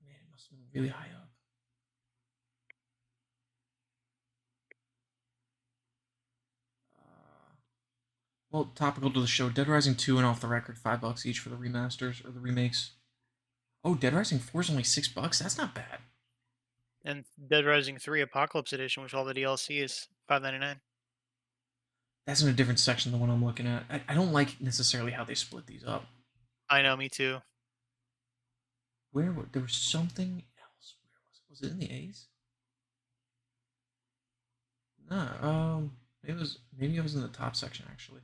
Man, it must have been really high up. Well, topical to the show. Dead Rising 2 and Off the Record, $5 each for the remasters or the remakes. Oh, Dead Rising 4 is only $6. That's not bad. And Dead Rising 3 Apocalypse Edition, which all the DLC is 5.99. That's in a different section than the one I'm looking at. I don't like necessarily how they split these up. I know, me too. There was something else. Where was it? Was it in the A's? No, maybe it was in the top section actually.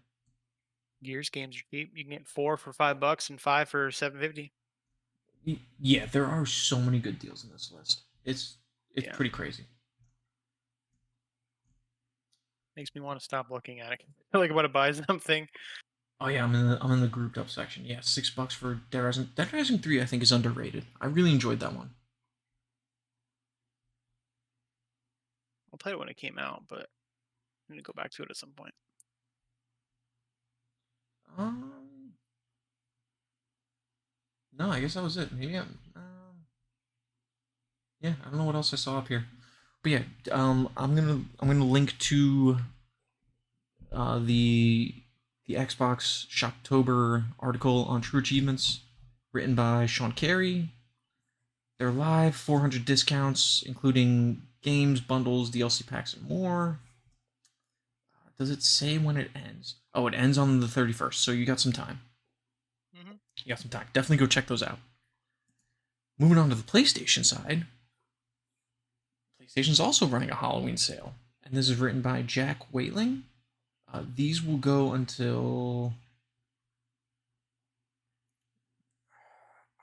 Gears games are cheap. You can get 4 for $5 and 5 for 7.50. Yeah, there are so many good deals in this list. It's Yeah, pretty crazy. makes me want to stop looking at it. I feel like I'm about to buy something. Oh yeah, I'm in the grouped up section. Yeah, $6 for Dead Rising. Dead Rising 3 I think is underrated. I really enjoyed that one. I'll play it when it came out, but I need to go back to it at some point. Um, no, I guess that was it. Maybe yeah, I don't know what else I saw up here. But yeah, I'm gonna link to the Xbox Shocktober article on True Achievements, written by Sean Carey. They're live, 400 discounts, including games, bundles, DLC packs, and more. Does it say when it ends? Oh, it ends on the 31st, so you got some time. Hmm. You got some time. Definitely go check those out. Moving on to the PlayStation side, PlayStation's also running a Halloween sale, and this is written by Jack Waitling. These will go until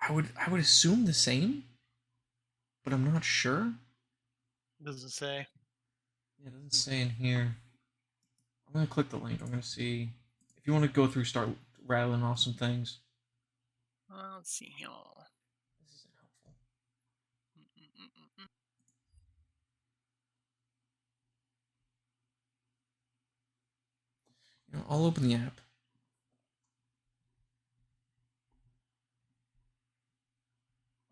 I would assume the same, but I'm not sure. Doesn't say. Yeah, it doesn't say in here. I'm gonna click the link. I'm gonna see if you want to go through, start rattling off some things. Let's see here. This isn't helpful. I'll open the app.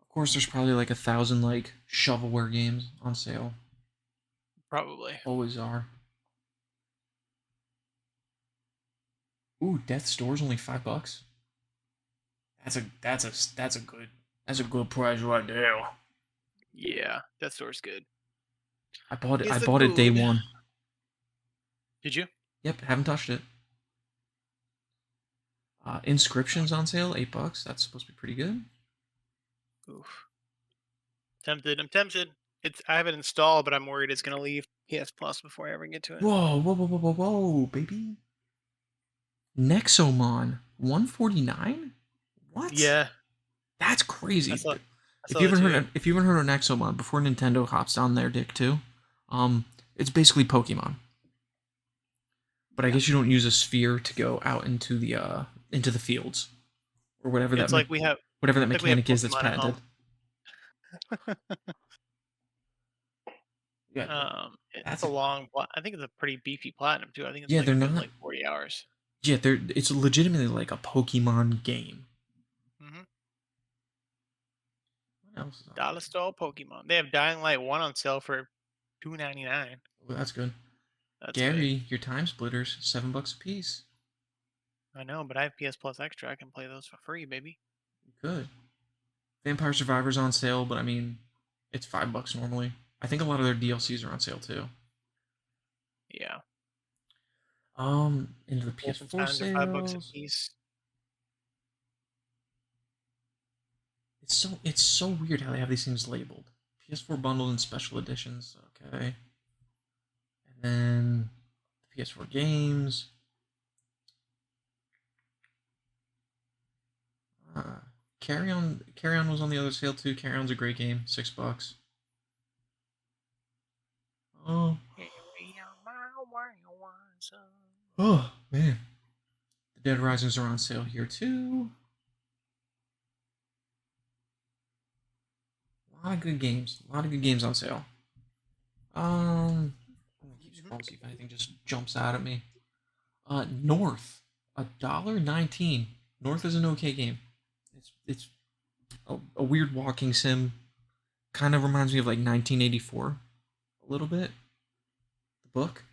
Of course, there's probably like 1,000 like shovelware games on sale. Probably. Always are. Ooh, Death's Door's only $5. That's a good price right there. Yeah, that store's good. I bought it. Is I it bought it day good? one. Did you? Yep, haven't touched it. Inscription's on sale, $8. That's supposed to be pretty good. Oof. Tempted. I'm tempted. I have it installed, but I'm worried it's gonna leave PS Plus before I ever get to it. Whoa, whoa, whoa, whoa, whoa, whoa, baby. Nexomon, 149. What? Yeah, That's crazy. I saw. I If saw you that haven't too. heard, if you haven't heard of Nexomon before, Nintendo hops on their dick too. It's basically Pokemon, but I Yeah. guess you don't use a sphere to go out into the fields or whatever It's like we have. whatever that It's like we have mechanic is that's Pokemon at patented. home. Yeah, It's a long. I think it's a pretty beefy platinum too. I think it's yeah, like they're a good not. like 40 hours. Yeah, it's legitimately like a Pokemon game. Mm-hmm. What else is on Dollar here? store Pokemon. They have Dying Light 1 on sale for $2.99. Oh, that's good. That's good. Gary, your time splitters, $7 a piece. I know, but I have PS Plus Extra. I can play those for free, baby. You could. Vampire Survivor's on sale, but I mean, it's $5 normally. I think a lot of their DLCs are on sale too. Yeah. Into the PS4 Wolfenstein's are $5 a sales. piece. It's so weird how they have these things labeled. PS4 bundled and special editions. Okay. And then the PS4 games. Carry On was on the other sale too. Carry On's a great game, $6. Oh, oh man. The Dead Risings are on sale here too. A lot of good games. A lot of good games on sale. I'm gonna keep scrolling, see if anything just jumps out at me. North, $1.19. North is an okay game. It's a weird walking sim. Kind of reminds me of like 1984, a little bit. The book.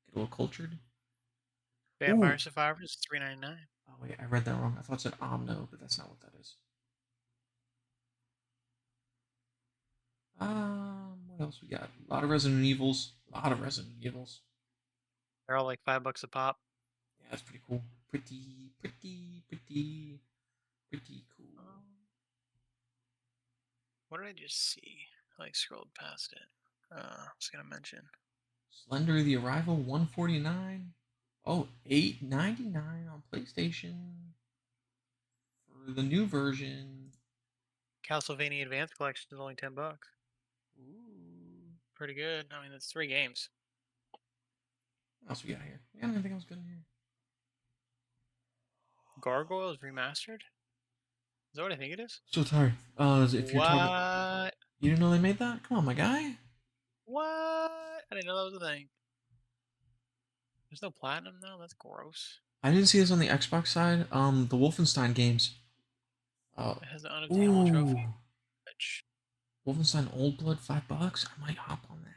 Get a little cultured. Vampire Ooh. Survivors, $3.99. Oh wait, I read that wrong. I thought it said Omno, but that's not what that is. What else we got? A lot of Resident Evils. A lot of Resident Evils. They're all like $5 a pop. Yeah, that's pretty cool. Pretty cool. What did I just see? I like scrolled past it. I was gonna mention. Slender the Arrival, 149. Oh, $8.99 on PlayStation for the new version. Castlevania Advanced Collection is only $10. Ooh. Pretty good. I mean, that's 3 games. What else we got here? We got anything else good in here? Gargoyles Remastered? Is that what I think it is? So tired. If you're talking, What? you didn't know they made that? Come on, my guy. What? I didn't know that was a thing. There's no platinum though. That's gross. I didn't see this on the Xbox side. The Wolfenstein games. It has an unobtainable Ooh. trophy. Which Wolfenstein Old Blood, $5. I might hop on that.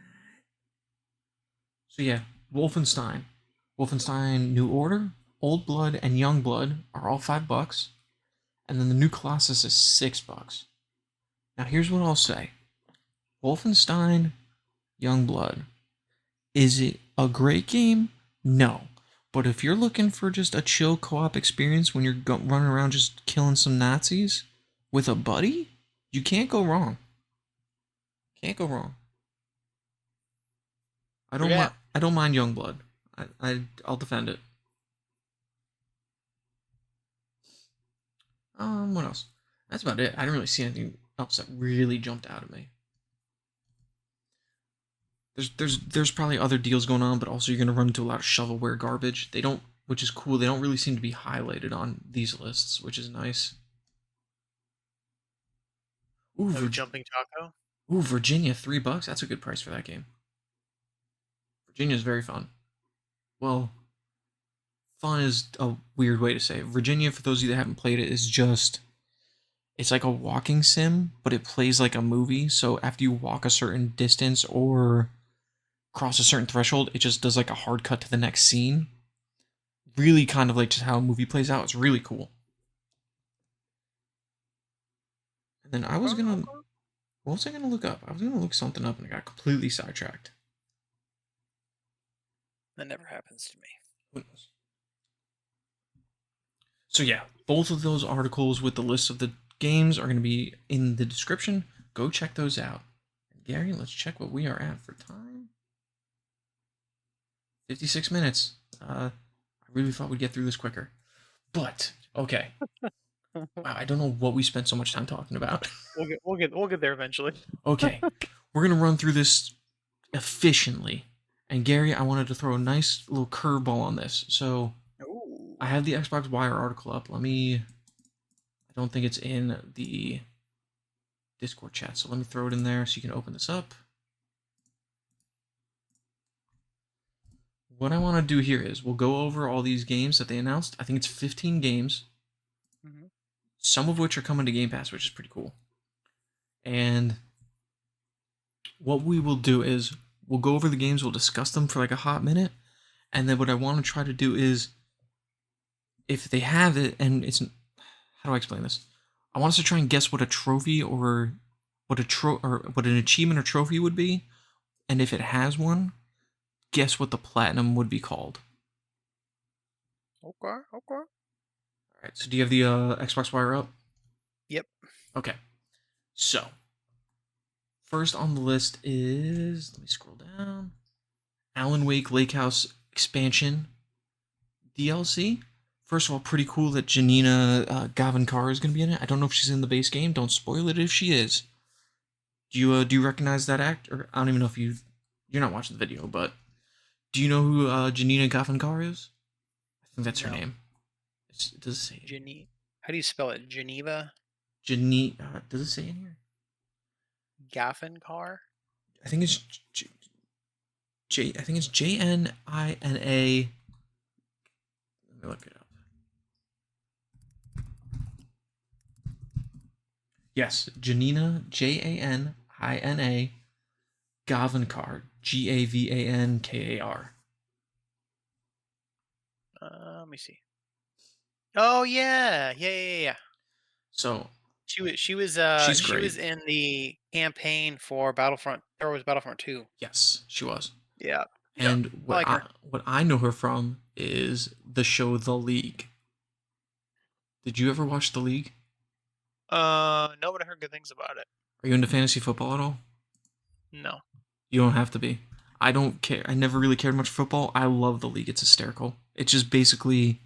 So yeah, Wolfenstein. Wolfenstein New Order, Old Blood, and Young Blood are all $5. And then the new Colossus is $6. Now here's what I'll say. Wolfenstein Young Blood. Is it a great game? No. But if you're looking for just a chill co-op experience when you're running around just killing some Nazis with a buddy, You can't go wrong. Can't go wrong. I True don't mind. that. I don't mind Youngblood. I'll defend it. What else? That's about it. I didn't really see anything else that really jumped out at me. There's probably other deals going on, but also you're gonna run into a lot of shovelware garbage. They don't, which is cool. They don't really seem to be highlighted on these lists, which is nice. Ooh, No jumping taco. Virginia, $3. That's a good price for that game. Virginia is very fun. Well, fun is a weird way to say it. Virginia, for those of you that haven't played it, is just it's like a walking sim, but it plays like a movie. So after you walk a certain distance or cross a certain threshold, it just does like a hard cut to the next scene. Really kind of like just how a movie plays out. It's really cool. And then I was Okay, gonna okay. what was I gonna look up? I was gonna look something up and I got completely sidetracked. That never happens to me. Who knows? So yeah, both of those articles with the list of the games are gonna be in the description. Go check those out. And Gary, let's check what we are at for time. 56 minutes. I really thought we'd get through this quicker. But okay. Wow, I don't know what we spent so much time talking about. We'll get there eventually. Okay. We're gonna run through this efficiently. And Gary, I wanted to throw a nice little curveball on this. So Ooh. I have the Xbox Wire article up. I don't think it's in the Discord chat, so let me throw it in there so you can open this up. What I want to do here is we'll go over all these games that they announced. I think it's 15 games, Mm-hmm. some of which are coming to Game Pass, which is pretty cool. And what we will do is we'll go over the games, we'll discuss them for like a hot minute, and then what I want to try to do is if they have it and it's how do I explain this? I want us to try and guess what a trophy or what an achievement or trophy would be, and if it has one, guess what the platinum would be called. Okay. Okay. All right. So do you have the Xbox Wire up? Yep. Okay. So first on the list is let me scroll down. Alan Wake Lake House expansion DLC. First of all, pretty cool that Janina Gavankar is going to be in it. I don't know if she's in the base game. Don't spoil it if she is. Do you recognize that actor? I don't even know if you're not watching the video, but do you know who Janina Gavankar is? I think that's her No. name. Does it say it? How do you spell it? Geneva Does it say in here? Gaffin-Car? I think it's I think it's Jnina. Let me look it up. Yes, Janina Janina Gavankar Gavankar. Let me see. Oh yeah. Yeah. So She she's was great. in the campaign for Battlefront. Or was Battlefront 2? Yes, she was. Yeah. Yep. And I like her. what I know her from is the show The League. Did you ever watch The League? No, but I heard good things about it. Are you into fantasy football at all? No. You don't have to be. I don't care. I never really cared much for football. I love The League. It's hysterical. It's basically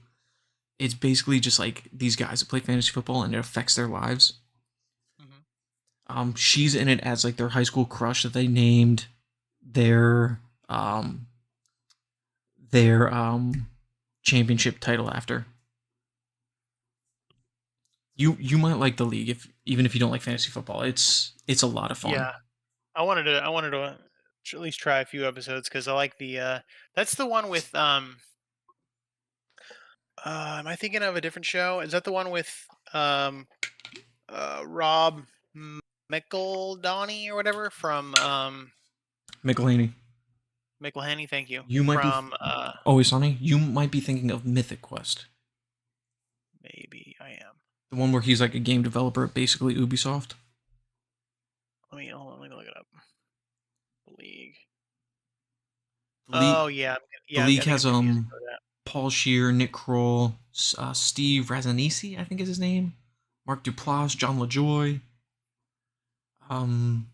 just like these guys that play fantasy football and it affects their lives. Mm-hmm. She's in it as like their high school crush that they named their um their championship title after. You might like The League if even if you don't like fantasy football. It's a lot of fun. Yeah. I wanted to at least try a few episodes because I like the. That's the one with am I thinking of a different show? Is that the one with Rob McElhenney or whatever from McElhaney. McElhenney? Thank you. You might be From Always Sunny. You might be thinking of Mythic Quest, maybe I am. the one where he's like a game developer at basically Ubisoft. Hold on, let me look it up. League. The League, Oh yeah, the yeah. I League think has I'm confused for that. Paul Shear, Nick Kroll, Steve Razanisi, I think is his name, Mark Duplass, John LaJoy. Um,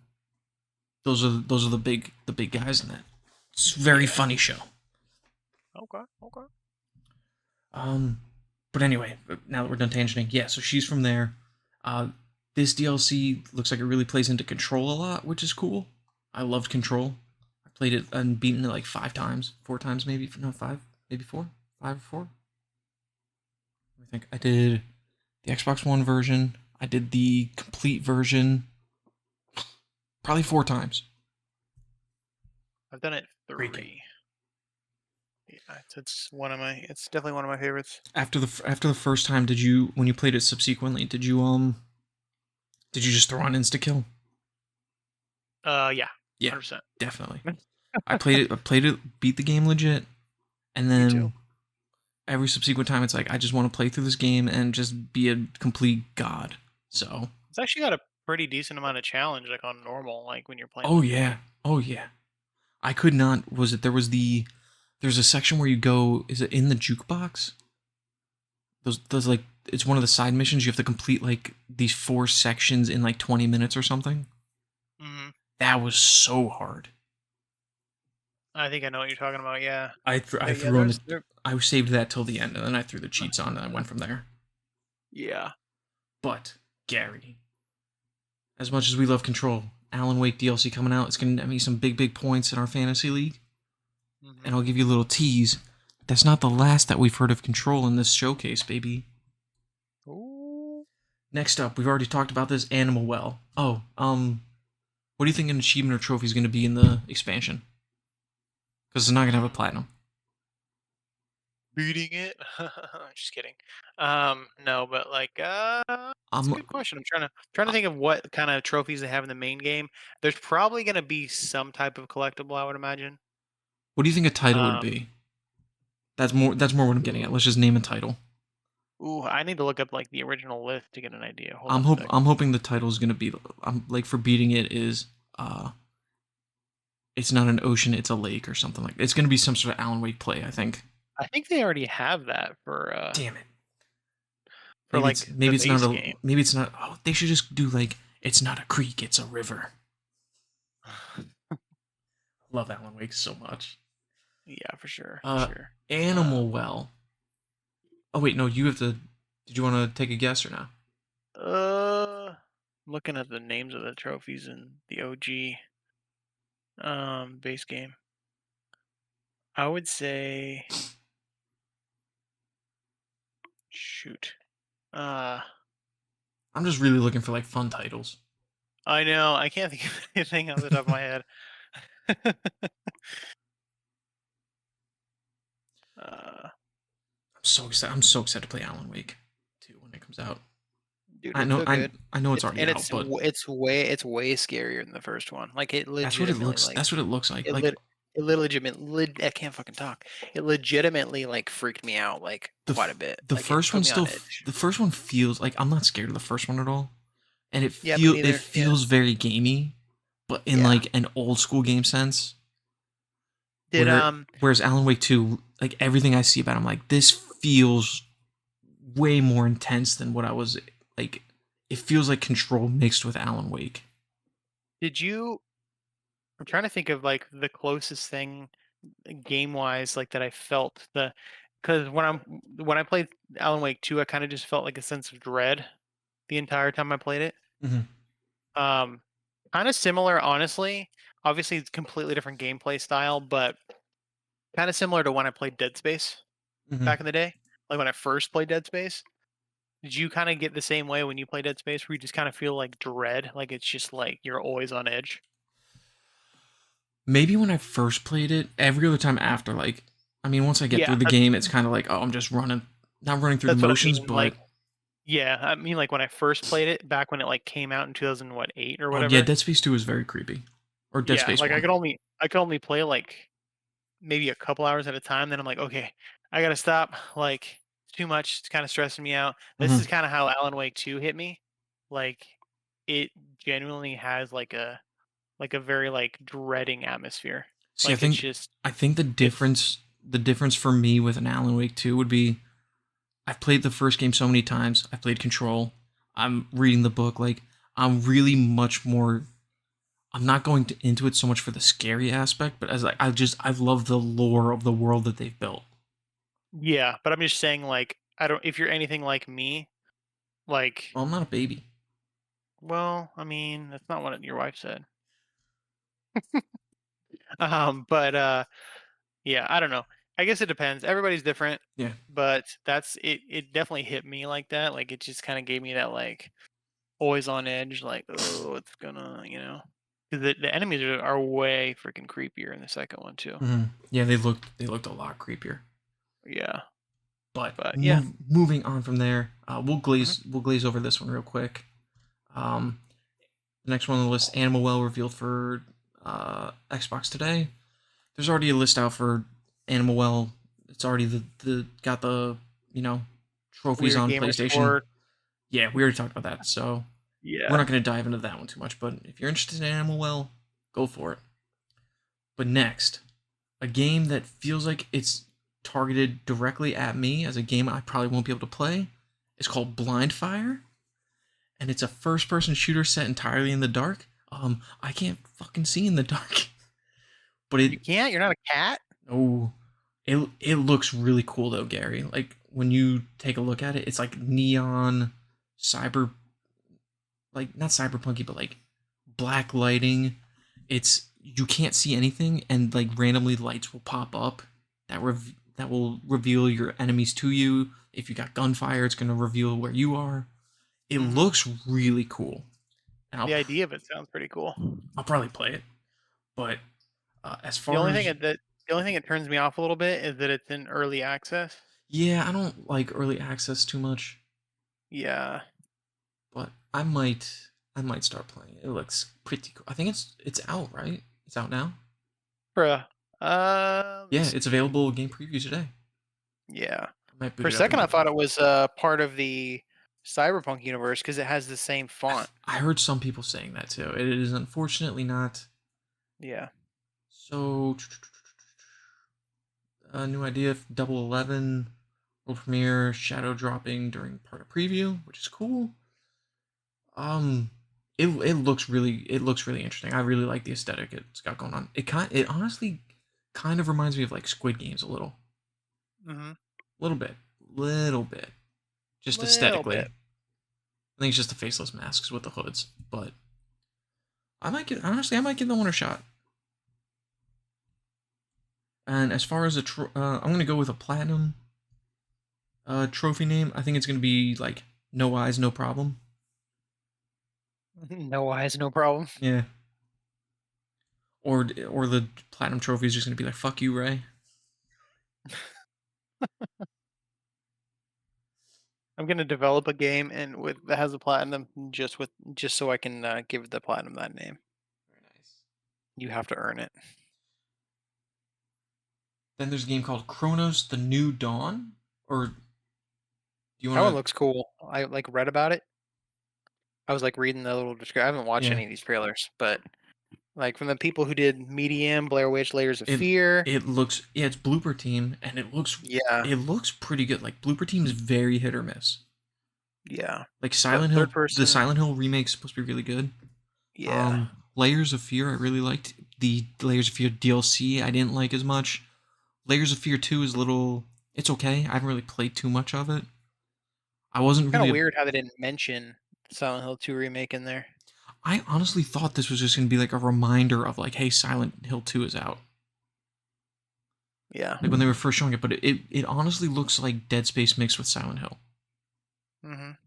those are the big guys in that. It's a very Yeah. funny show. Okay. Okay. Um, but anyway, now that we're done tangenting, yeah. So she's from there. Uh, this DLC looks like it really plays into Control a lot, which is cool. I loved Control. I played it and beaten it like 5 times, 4 times maybe. No, five, maybe four, 5 or 4. I think I did the Xbox One version. I did the complete version probably 4 times. I've done it Great game. 3. Yeah, it's one of my. It's definitely one of my favorites. After the first time, did you when you played it subsequently? Did you just throw on insta kill? Yeah, Yeah, 100%. definitely. I played it, beat the game legit, and Me too. then every subsequent time, it's like I just want to play through this game and just be a complete god. So, It's actually got a pretty decent amount of challenge, like on normal, like when you're playing oh legitimately. yeah, oh yeah. I could not. Was it? There's a section where you go. Is it in the jukebox? Those like it's one of the side missions. You have to complete like these 4 sections in like 20 minutes or something. Hmm. That was so hard. I think I know what you're talking about. Yeah, I yeah. threw on the. There's there. I saved that till the end, and then I threw the cheats on, and I went from there. Yeah. But Gary, as much as we love Control, Alan Wake DLC coming out, it's gonna get me some big points in our fantasy league. Hmm. And I'll give you a little tease. That's not the last that we've heard of Control in this showcase, baby. Ooh. Next up, we've already talked about this Animal Well. Oh, what do you think an achievement or trophy is going to be in the expansion? Because it's not going to have a platinum. Beating it? Just kidding. No, but like, it's a Um, good question. I'm trying to think of what kind of trophies they have in the main game. There's probably gonna be some type of collectible, I would imagine. what do you think a title would Um, be? That's more what I'm getting at. Let's just name a title. I need to look up like the original list to get an idea. Hold I'm on a hope sec. I'm hoping the title is going to be I'm like for beating it is it's not an ocean, it's a lake or something like. It's going to be some sort of Alan Wake play, I think. I think they already have that Damn it. for like the base game. Maybe it's not. Oh, they should just do like it's not a creek, it's a river. Love Alan Wake so much. Yeah, for sure, for Uh, sure. Animal Um, Well. Oh wait, no, you have to. Did you want to take a guess or not? looking at the names of the trophies in the OG base game, I would say shoot. Uh, I'm just really looking for like fun titles. I know I can't think of anything off the top of my head. uh, I'm so excited to play Alan Wake 2 when it comes out. dude, I it's know so I good. I know it's It's already and out, but it's way scarier than the first one. Like it that's what it legitimately looks. like That's what it looks like. it Like lit it I can't fucking talk. It legitimately like freaked me out like quite a bit. the Like it first put one me on edge. the first one feels like I'm not scared of the first one at all, and Yeah, me it neither. Yeah. feels very gamey, but in Yeah. like an old school game sense. Did Whereas Alan Wake 2, like everything I see about him, like this feels way more intense than what I was like. It feels like Control mixed with Alan Wake. did you I'm trying to think of like the closest thing game wise like that I felt the because when I played Alan Wake 2, I kind of just felt like a sense of dread the entire time I played it. Mm-hmm. Um, kind of similar, honestly. Obviously, it's completely different gameplay style, but kind of similar to when I played Dead Space Mm-hmm. back in the day. Like when I first played Dead Space, did you kind of get the same way when you play Dead Space, where you just kind of feel like dread, like it's just like you're always on edge? Maybe when I first played it, every other time after, like, I mean, once I get through Yeah, the game, it's kind of like, oh, I'm just not running through the that's what I motions, mean. but Like, yeah, I mean, like when I first played it back when it like came out in 2008 or oh yeah, whatever. Dead Space 2 is very creepy, or Dead Yeah, Space like 1. I could only play like maybe a couple hours at a time. Then I'm like, okay, I gotta stop. Like, it's too much. It's kind of stressing me out. This is Mm-hmm. kind of how Alan Wake 2 hit me. Like, it genuinely has like a very like dreading atmosphere. See, Like, it's just I think it's the difference for me with an Alan Wake 2 would be I've played the first game so many times. I've played Control. I'm reading the book. Like I'm really much more. I'm not going into it so much for the scary aspect, but as like I love the lore of the world that they've built. Yeah, but I'm just saying, like, I don't. If you're anything like me, like, Well, I'm not a baby. well, I mean, that's not what your wife said. But yeah, I don't know. I guess it depends. Everybody's different, Yeah. but that's it. It definitely hit me like that. Like, it just kind of gave me that like always on edge, like, oh, it's gonna, 'cause the enemies are way freaking creepier in the second one too. Yeah, they looked a lot creepier. Yeah, But but yeah. moving on from there, Mhm. we'll glaze over this one real quick. Um, the next one on the list, Animal Well revealed for Xbox today. There's already a list out for Animal Well. It's already the got the you know trophies Weird on gamer PlayStation. score. Yeah, we already talked about that, so we're Yeah. not going to dive into that one too much. But if you're interested in Animal Well, go for it. But next, a game that feels like it's targeted directly at me as a game I probably won't be able to play is called Blind Fire, and it's a first-person shooter set entirely in the dark. I can't fucking see in the dark, but You can't? You're not a cat? oh, it looks really cool though, Gary. Like when you take a look at it, it's like neon, cyber, like not cyberpunky, but like black lighting. It's you can't see anything, and like randomly lights will pop up that will reveal your enemies to you. If you got gunfire, it's gonna reveal where you are. It Mhm. looks really cool, and The idea of it sounds pretty cool. I'll probably play it. But as The far only as thing that the only thing that turns me off a little bit is that it's in early access. yeah, I don't like early access too much, Yeah. but I might start playing it. It looks pretty cool. I think it's out, right? It's out now. Bruh. Let me Yeah, it's see. available game preview today. Yeah. I might boot For a it up second, I and thought it was part of the Cyberpunk universe because it has the same font. I heard some people saying that too. It is unfortunately not. Yeah. So, a new idea: Double 11 world premiere, shadow dropping during part of preview, which is cool. Um, it looks really interesting. I really like the aesthetic it's got going on. It honestly kind of reminds me of like Squid Games Mhm. little bit, just Little aesthetically. bit. I think it's just the faceless masks with the hoods, but I might give that one a shot. And as far as I'm gonna go with a platinum trophy name. I think it's gonna be like No Eyes, No Problem. No eyes, no problem. Yeah. Or the platinum trophy is just gonna be like fuck you, Ray. I'm gonna develop a game and with that has a platinum just so I can give the platinum that name. Very nice. You have to earn it. Then there's a game called Chronos: The New Dawn. Or do you That one want to? looks cool. I like read about it. I was like reading the little description. I haven't watched Yeah. any of these trailers, but like from the people who did Medium, Blair Witch, Layers of It Fear. it looks yeah. It's Blooper Team, and Yeah, it looks pretty good. Like Blooper Team is very hit or miss. yeah. Like What Silent third Hill, the person? Silent Hill remake is supposed to be really good. Yeah. Layers of Fear, I really liked. The Layers of Fear DLC, I didn't like as much. Layers of Fear 2 is a little. It's okay. I haven't really played too much of it. I wasn't Kind really. of weird how they didn't mention Silent Hill 2 remake in there. I honestly thought this was just going to be like a reminder of like, hey, Silent Hill 2 is out. Yeah. Like when they were first showing it, but it honestly looks like Dead Space mixed with Silent Hill. Mhm.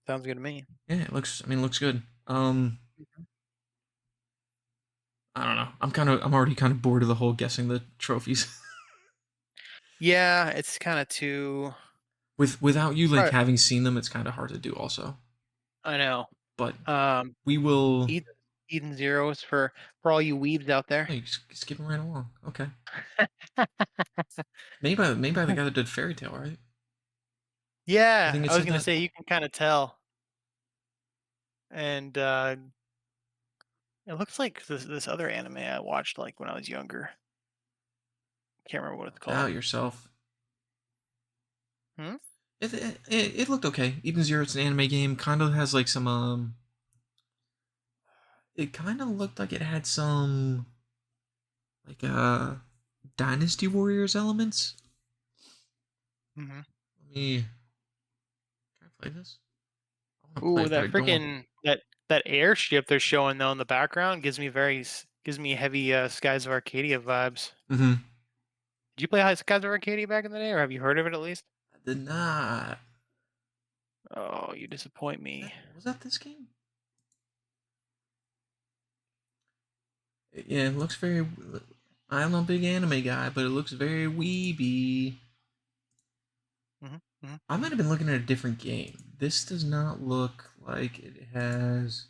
Sounds good to me. Yeah, I mean, it looks good. Mhm. I don't know. I'm already kind of bored of the whole guessing the trophies. Yeah, it's kind of too. Without you like Right. having seen them, it's kind of hard to do also. I know. But Um, we will. Eden, Eden Zeros for all you weebs out there. Oh, you just skipping right along. Okay. Maybe by the guy that did Fairy Tale, right? I Yeah, think it I was said gonna that. say you can kind of tell, and it looks like this other anime I watched like when I was younger. Can't remember what it's called. Doubt yourself. Hmm? It looked okay. Even Zero, it's an anime game. Kind of has like some It kind of looked like it had some like Dynasty Warriors elements. Hmm. Let me. Can I play this? I want to play Ooh, it, but I that don't want. freaking that airship they're showing though in the background gives me heavy Skies of Arcadia vibes. Mm-hmm. Did you play Skies of Arcadia back in the day, or have you heard of it at least? I did not. Oh, you disappoint me. Was that this game? Yeah, it looks very. I'm a big anime guy, but it looks very weeby. Hmm. Hmm. I might have been looking at a different game. This does not look like it has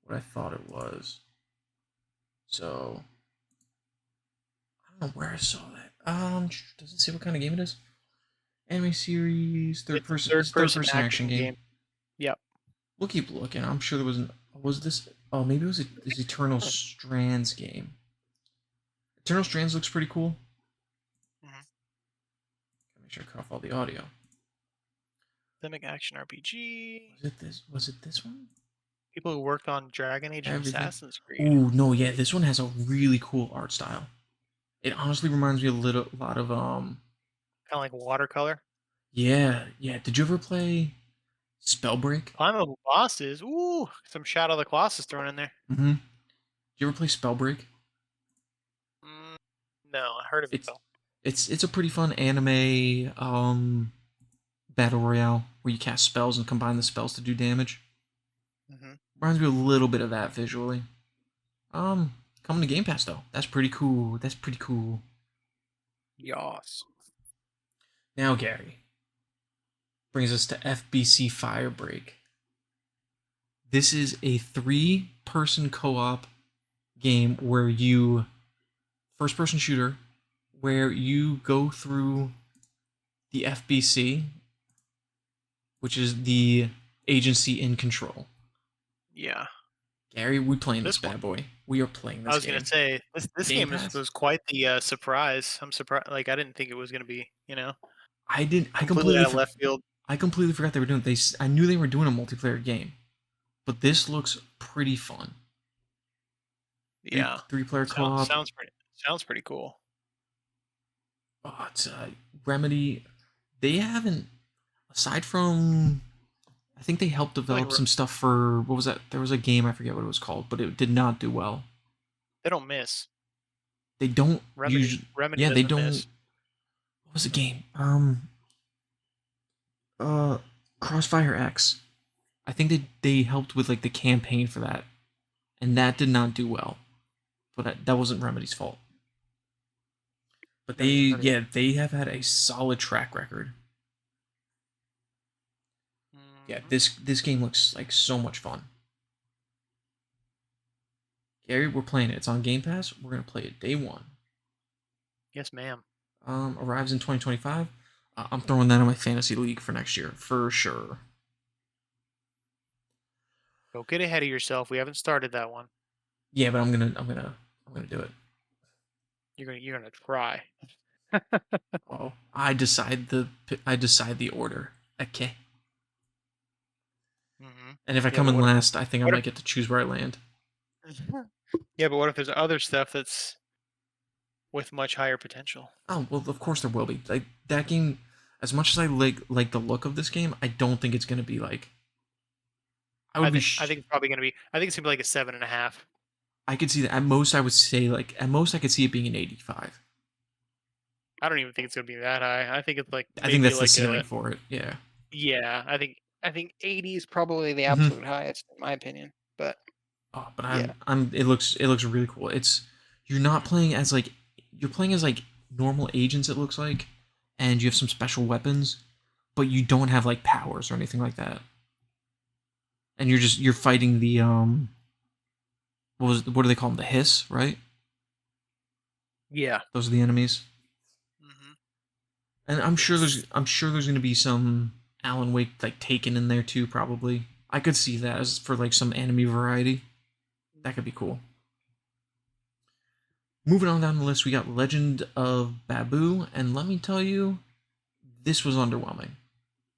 what I thought it was. So I don't know where I saw that. Does it say what kind of game it is? Anime series, third It's a person. It's a third third-person person action action game. game. Yep. We'll keep looking. I'm sure there was an. Was this? Oh, maybe it was this Eternal Strands game. Eternal Strands looks pretty cool. Hmm. Gotta make sure I cut off all the audio. Systemic action RPG. Was it this? Was it this one? People who worked on Dragon Age and Everything. Assassin's Creed. Ooh, no, yeah, this one has a really cool art style. It honestly reminds me a lot of Kind of like watercolor. yeah. Did you ever play Spellbreak? Climbable bosses. Ooh, some Shadow of the Colossus thrown in there. Mm-hmm. Did you ever play Spellbreak? Mm, no, I heard of it It's though. it's a pretty fun anime battle royale where you cast spells and combine the spells to do damage. Hmm. Reminds me a little bit of that visually. Coming to Game Pass though. That's pretty cool. That's pretty cool. Yas. Now, Gary, brings us to FBC Firebreak. This is a 3-person co-op game where you first-person shooter where you go through the FBC, which is the agency in control. Yeah. Gary, we playing this This one. bad boy. We are playing I this was gonna game. say this Game game Pass. was quite the surprise. I'm surprised. Like I didn't think it was gonna be, I didn't. completely out of left field. I completely forgot they were doing. I knew they were doing a multiplayer game, but this looks pretty fun. Yeah. Three-player Sounds co-op. sounds pretty cool. Oh, it's Remedy. They haven't, aside from, I think they helped Like develop some stuff for what was that? There was a game, I forget what it was called, but it did not do well. they don't miss. They don't Remedy usually. Remedy Yeah, they doesn't don't. miss. What was the game? Uh, Crossfire X. I think they helped with like the campaign for that, and that did not do well. But that wasn't Remedy's fault. But Never even heard of it. they have had a solid track record. Yeah, Mhm. this game looks like so much fun. Gary, we're playing it. It's on Game Pass. We're gonna play it day one. Yes, ma'am. Arrives in 2025. I'm throwing that in my fantasy league for next year for sure. Don't get ahead of yourself. We haven't started that one. Yeah, but I'm gonna do it. You're gonna try. Oh, I decide the order. Okay. Hmm. And if I Yeah, come but in last, I think I what might get to choose where I land. if yeah, but what if there's other stuff that's with much higher potential? Oh well, of course there will be. Like that game, as much as I like the look of this game, I don't think it's gonna be like. I would be. I think it's probably gonna be. I think it's gonna be like a 7.5. I could see that at most. I would say like at most I could see it being an 85. I don't even think it's gonna be that high. I think it's like I think maybe that's the like ceiling a for it. Yeah. yeah. I think 80 is probably the Hmm. absolute highest in my opinion. But Oh, but yeah. I'm. It looks really cool. It's you're not playing as like you're playing as like normal agents. It looks like, and you have some special weapons, but you don't have like powers or anything like that. And you're fighting the what do they call them? The hiss, right? Yeah. Those are the enemies. Hmm. And I'm sure there's gonna be some Alan Wake like taken in there too. Probably. I could see that as for like some enemy variety. That could be cool. Moving on down the list, we got Legend of Babu, and let me tell you, this was underwhelming.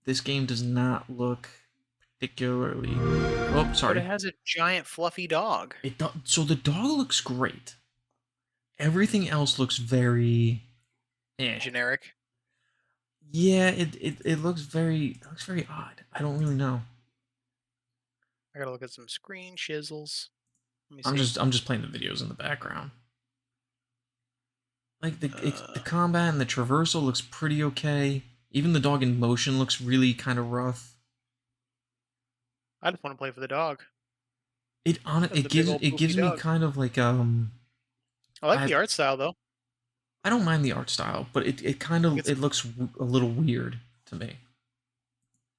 this game does not look particularly. Oh, But it sorry. has a giant fluffy dog. So the dog looks great. Everything else looks very, eh. Generic. Yeah, it looks very odd. I don't really know. I gotta look at some screen chisels. Let me I'm see. just playing the videos in the background. Like the Uh, combat and the traversal looks pretty okay. Even the dog in motion looks really kind of rough. I just want to play for the dog. It The big gives old poopy me dog. kind of like I like I the art style though. I don't mind the art style, but it kind of It's, it looks a little weird to me.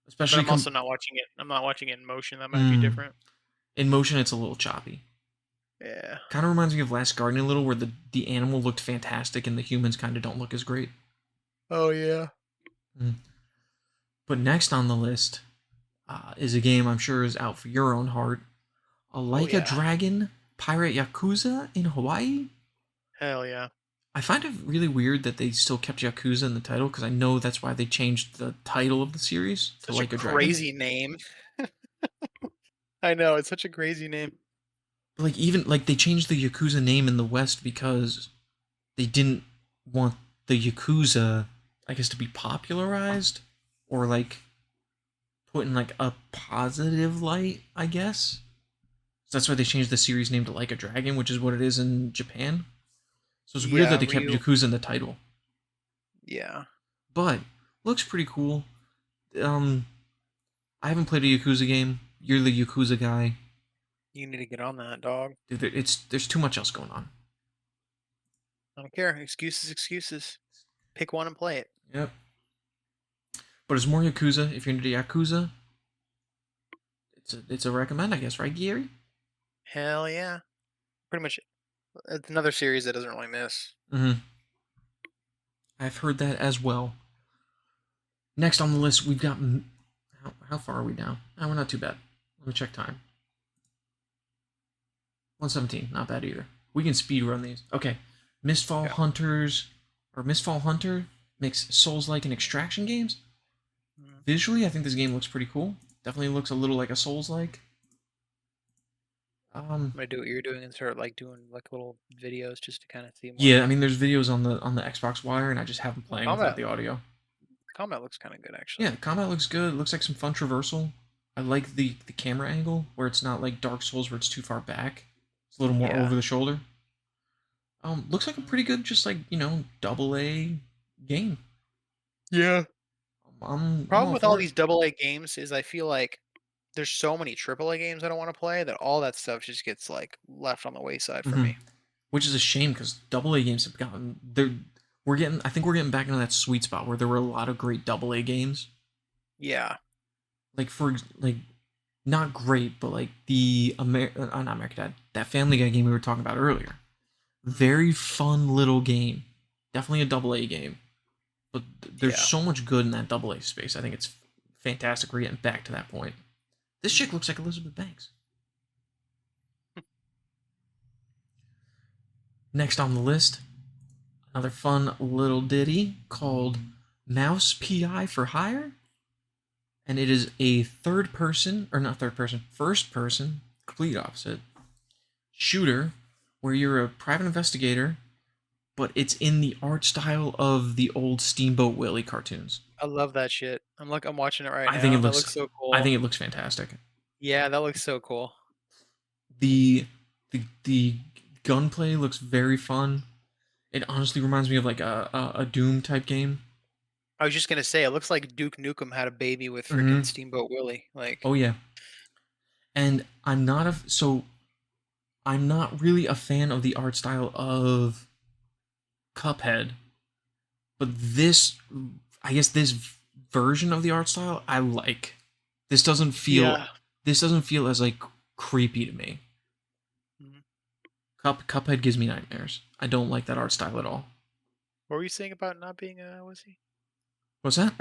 but Especially I'm also not watching it. I'm not watching it in motion. That might be mm, different. in motion it's a little choppy. Yeah. Kind of reminds me of Last Guardian a little, where the animal looked fantastic and the humans kind of don't look as great. Oh yeah. Mm. But next on the list is a game I'm sure is out for your own heart. Oh Like a yeah. Dragon Pirate Yakuza in Hawaii. Hell yeah. I find it really weird that they still kept Yakuza in the title because I know that's why they changed the title of the series to Such a Like a Dragon. crazy name. I know, it's such a crazy name. But like even like they changed the Yakuza name in the West because they didn't want the Yakuza, I guess, to be popularized or like put in like a positive light, I guess. So that's why they changed the series name to Like a Dragon, which is what it is in Japan. So it's weird that Yeah, they kept Ryu. Yakuza in the title. Yeah. But looks pretty cool. Um I haven't played a Yakuza game. You're the Yakuza guy. You need to get on that, dog. Dude, there's too much else going on. I don't care. Excuses, excuses. Pick one and play it. Yep. But it's more Yakuza. If you're into Yakuza, it's a recommend, I guess, right, Gary? Hell yeah. Pretty much it's another series that doesn't really miss. Mm-hmm. I've heard that as well. Next on the list, we've got. How far are we down? Oh, we're not too bad. Let me check time. 117, not bad either. We can speed run these. Okay. Mistfall Yeah. Hunters, or Mistfall Hunter makes Souls-like and extraction games. Mhm. Visually, I think this game looks pretty cool. Definitely looks a little like a Souls-like. I'm gonna do what you're doing and start like doing like little videos just to kind of see more. Yeah, I mean, there's videos on the Xbox Wire, and I just have them playing without Combat, the audio. combat looks kind of good actually. Yeah, the combat looks good. It looks like some fun traversal. I like the camera angle where it's not like Dark Souls where it's too far back. It's a little more Yeah. over the shoulder. Looks like a pretty good, just like double A game. Yeah. I'm Problem all with all for it. these double A games is I feel like there's so many triple A games I don't want to play that all that stuff just gets like left on the wayside for Hmm. me. Which is a shame because double A games have gotten they're we're getting I think we're getting back into that sweet spot where there were a lot of great double A games. Yeah. Like like not great, but like the not American Dad, that Family Guy game we were talking about earlier. Very fun little game. Definitely a double A game. But there's Yeah. so much good in that double A space. I think it's fantastic. We're getting back to that point. This chick looks like Elizabeth Banks. Next on the list, another fun little ditty called Mouse PI for Hire. And it is a third person, or not third person, first person, complete opposite, shooter where you're a private investigator, but it's in the art style of the old Steamboat Willie cartoons. I love that shit. I'm watching it right I think now. it That looks looks so I cool. think it looks fantastic. Yeah, that looks so cool. The gunplay looks very fun. It honestly reminds me of like a Doom type game. I was just gonna say, it looks like Duke Nukem had a baby with Mm-hmm. freaking Steamboat Willie. Like, Oh yeah. And I'm not really a fan of the art style of Cuphead, but I guess this version of the art style I like. This doesn't feel yeah. this doesn't feel as like creepy to me. Mhm. Cuphead gives me nightmares. I don't like that art style at all. What were you saying about not being a was he? What's that?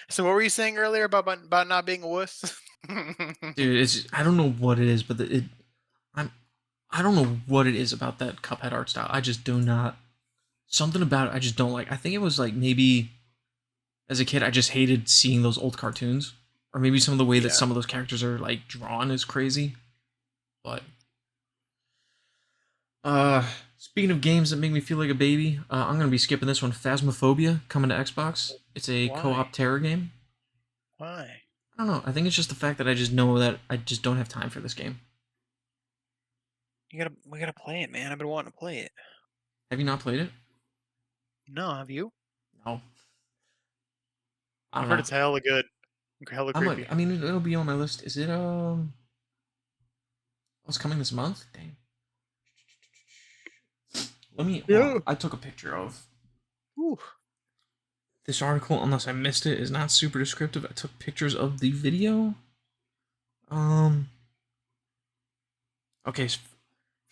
So what were you saying earlier about not being a wuss? Dude, it's I don't know what it is, but I'm I don't know what it is about that Cuphead art style. I just do not something about it I just don't like. I think it was like maybe as a kid, I just hated seeing those old cartoons, or maybe some of the way that Yeah. some of those characters are like drawn is crazy. But uh, speaking of games that make me feel like a baby, I'm gonna be skipping this one. Phasmophobia coming to Xbox. It's a Why? co-op terror game. Why? I don't know. I think it's just the fact that I just know that I just don't have time for this game. We gotta play it, man. I've been wanting to play it. Have you not played it? No, have you? No. I I've don't heard know. it's hella good, hella I might. creepy. I mean, it'll be on my list. Is it? Oh, it's coming this month. Dang. Let me. Hold on. Yeah. I took a picture of Ooh. this article. Unless I missed it, is not super descriptive. I took pictures of the video. Um. Okay.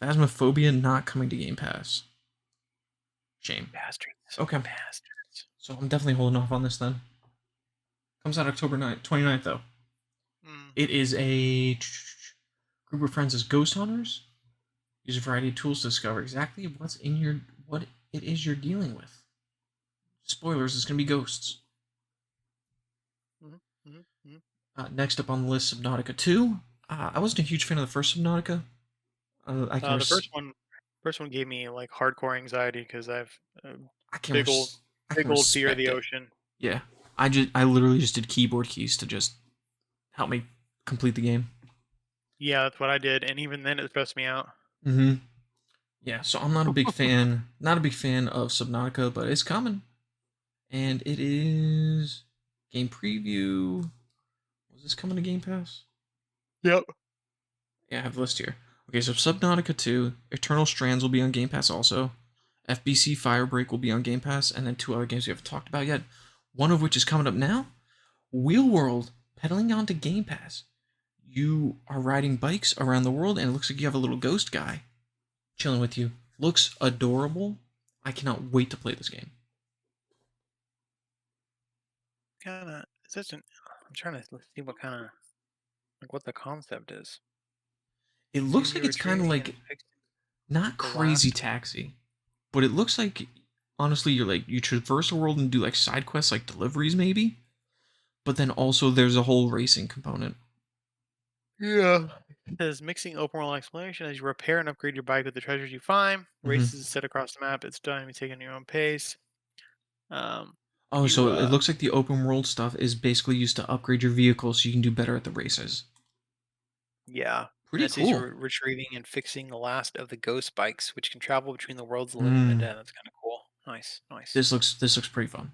Phasmophobia not coming to Game Pass. Shame. Bastards. Okay. Bastards. So I'm definitely holding off on this then. Comes out October 9th, 29th though. Mm. It is a group of friends as ghost hunters. Use a variety of tools to discover exactly what it is you're dealing with. Spoilers, it's gonna be ghosts. Mm-hmm. Mm-hmm. Next up on the list, Subnautica 2. I wasn't a huge fan of the first Subnautica. I can The first one gave me like hardcore anxiety because I've a I can big old, I big can old fear of respect the it. ocean. Yeah, I literally just did keyboard keys to just help me complete the game. Yeah, that's what I did, and even then it stressed me out. Mm-hmm. Yeah, so I'm not a big fan, not a big fan of Subnautica, but it's coming, and it is game preview. Was this coming to Game Pass? Yep. Yeah, I have the list here. Okay, so Subnautica 2, Eternal Strands will be on Game Pass also. FBC Firebreak will be on Game Pass, and then two other games we haven't talked about yet. One of which is coming up now. Wheel World, pedaling onto Game Pass. You are riding bikes around the world, and it looks like you have a little ghost guy chilling with you. Looks adorable. I cannot wait to play this game. Kind of. It's just an. I'm trying to see what kind of like what the concept is. It Seems looks to be like it's kind of retrieving like and fixing not the crazy last. taxi, but it looks like honestly you're like you traverse the world and do like side quests like deliveries maybe, but then also there's a whole racing component. Yeah. It says mixing open world exploration as you repair and upgrade your bike with the treasures you find. Mm-hmm. Races set across the map. It's done. You take it at your own pace. Um, Oh, you so it looks like the open world stuff is basically used to upgrade your vehicle so you can do better at the races. Yeah. And Pretty it says cool. you're retrieving and fixing the last of the ghost bikes, which can travel between the worlds of the living and the Mm, dead. That's kind of cool. Nice, nice. this looks pretty fun.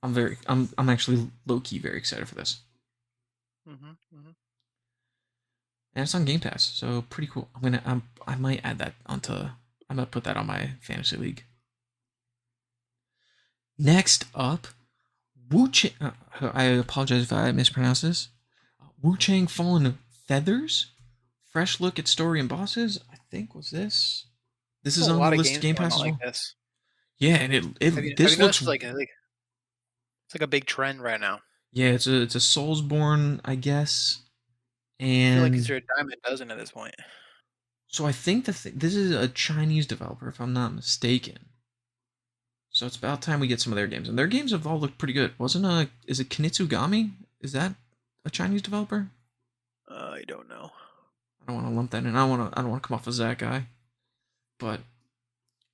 I'm actually low key very excited for this, Mm-hmm, mm-hmm. and it's on Game Pass, so pretty cool. I might add that onto. I'm gonna put that on my fantasy league. Next up, Wu Chang. I apologize if I mispronounce this. Wu Chang Fallen Feathers. Fresh look at story and bosses. I think was this. This There's is a on the lot of list of games Game going Pass on as like well. this. Yeah, and Have you this noticed looks. it's like a big trend right now? Yeah, it's a Soulsborne, I guess, I feel like these and are a dime a dozen at this point. so I think this is a Chinese developer, if I'm not mistaken. So it's about time we get some of their games, and their games have all looked pretty good. Is it Kinitsugami? Is that a Chinese developer? I don't know. I don't want to lump that in. I don't want to come off as that guy, but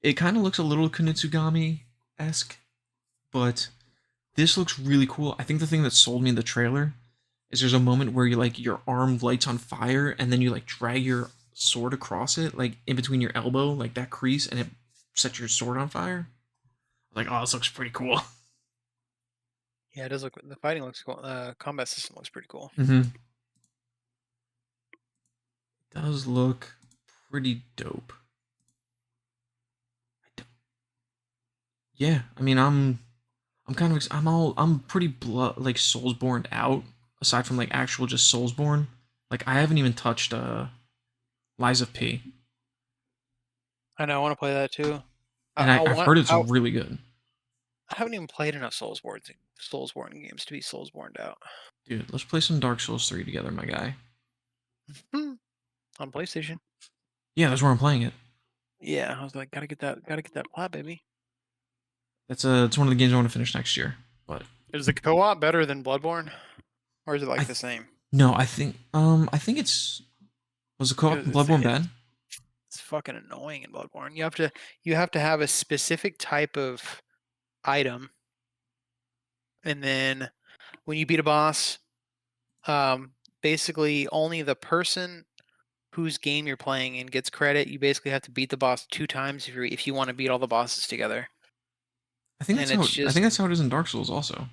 it kind of looks a little Kinitsugami esque, but this looks really cool. I think the thing that sold me in the trailer is there's a moment where you like your arm lights on fire and then you like drag your sword across it, like in between your elbow, like that crease, and it sets your sword on fire. Like, oh, this looks pretty cool. Yeah, it does look. The fighting looks cool. Combat system looks pretty cool. Mm-hmm. Does look pretty dope. Yeah, I mean, I'm pretty like Soulsborne out. Aside from like actual just Soulsborne, like I haven't even touched Lies of P, I know. I want to play that too. and I've heard it's really good. I haven't even played enough Soulsborne games to be Soulsborne out. Dude, let's play some Dark Souls 3 together, my guy. On PlayStation. Yeah, that's where I'm playing it. Yeah, I was like, gotta get that plat, baby. It's one of the games I want to finish next year. But Is the co-op better than Bloodborne, or is it I like the th- same? no, I think it's was the co-op in Because Bloodborne bad? it's fucking annoying in Bloodborne. You have to have a specific type of item, and then when you beat a boss, um, basically only the person whose game you're playing in gets credit. You basically have to beat the boss 2 times if you want to beat all the bosses together. And it's I think just, that's how it is in Dark Souls also.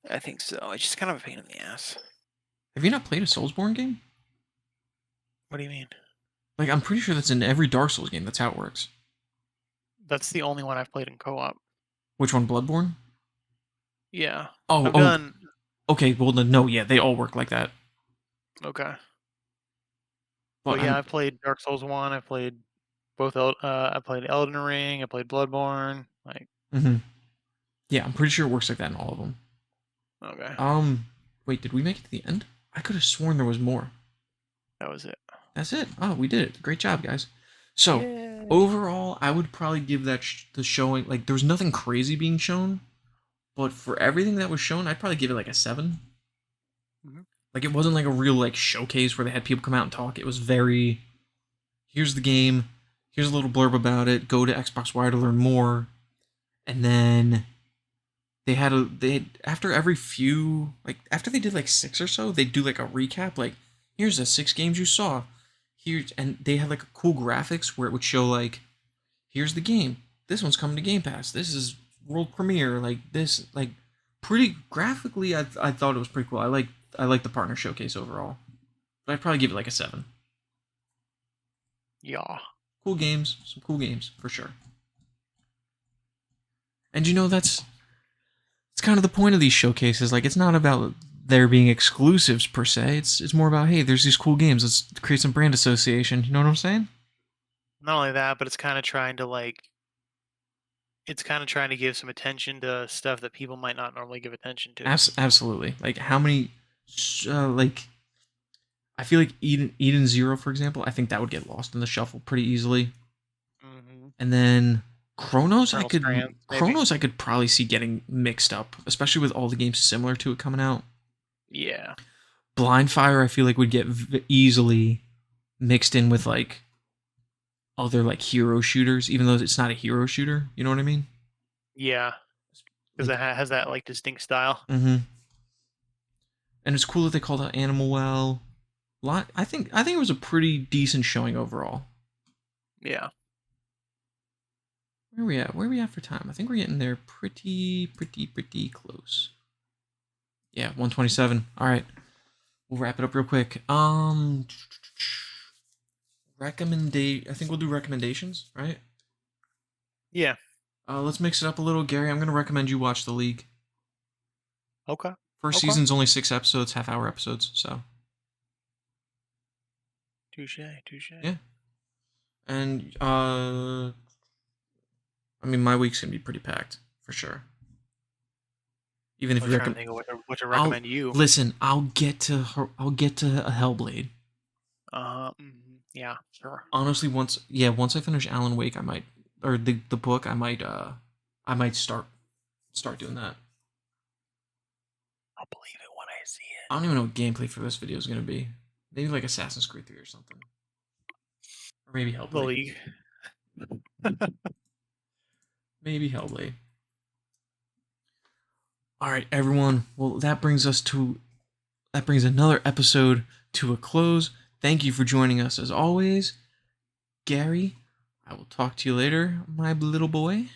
I think so. It's just kind of a pain in the ass. Have you not played a Soulsborne game? What do you mean? Like I'm pretty sure that's in every Dark Souls game. That's how it works. That's the only one I've played in co-op. Which one, Bloodborne? Yeah, Oh, I've oh, done. okay. Well, then, no, yeah, they all work like that. Okay, But but yeah, I'm, I played Dark Souls 1. I played I played Elden Ring. I played Bloodborne. Like, hmm yeah, I'm pretty sure it works like that in all of them. okay, Wait, did we make it to the end? I could have sworn there was more. that was it. That's it. Oh, we did it. Great job, guys. So, Yay! overall, I would probably give that the showing, like, there was nothing crazy being shown, but for everything that was shown, I'd probably give it like a 7. Mhm. Like, it wasn't like a real, like, showcase where they had people come out and talk. It was very, here's the game, here's a little blurb about it, go to Xbox Wire to learn more, and then after every few, like, after they did like 6 or so, they'd do like a recap, like, here's the 6 games you saw. Here's, and they had like cool graphics where it would show like, here's the game. This one's coming to Game Pass. This is world premiere. Like this, like pretty graphically, I thought it was pretty cool. I like the partner showcase overall, but I'd probably give it like a 7. Yeah. Cool games, some cool games for sure. And you know that's it's kind of the point of these showcases. Like it's not about there being exclusives per se. It's more about, hey, there's these cool games. Let's create some brand association. You know what I'm saying? Not only that, but it's kind of trying to give some attention to stuff that people might not normally give attention to. Absolutely. Like how many, like I feel like Eden Zero, for example. I think that would get lost in the shuffle pretty easily. Mm-hmm. And then Colonel Strands, maybe. Chronos I could probably see getting mixed up, especially with all the games similar to it coming out. Yeah. Blindfire I feel like would get easily mixed in with like other like hero shooters, even though it's not a hero shooter. You know what I mean? Yeah. Because Like, it has that like distinct style. mm-hmm. And it's cool that they called out Animal Well. I think it was a pretty decent showing overall. Yeah. Where are we at? Where are we at for time? I think we're getting there pretty close. Yeah, 127. All right, we'll wrap it up real quick. I think we'll do recommendations, right? Yeah. Let's mix it up a little, Gary. I'm gonna recommend you watch The League. Okay. First Okay. season's only 6 episodes, half-hour episodes, so Touche. Touche. yeah. And I mean, my week's gonna be pretty packed for sure. Even I if was you trying to recommend, think of what to I'll recommend you. listen. I'll get to a Hellblade. Yeah. Sure. Honestly, once I finish Alan Wake, I might, or the book, I might start doing that. I'll believe it when I see it. I don't even know what gameplay for this video is gonna be. Maybe like Assassin's Creed 3 or something, or maybe The Hellblade. League. Maybe Hellblade. All right, everyone. Well, that brings another episode to a close. Thank you for joining us as always, Gary. I will talk to you later, my little boy.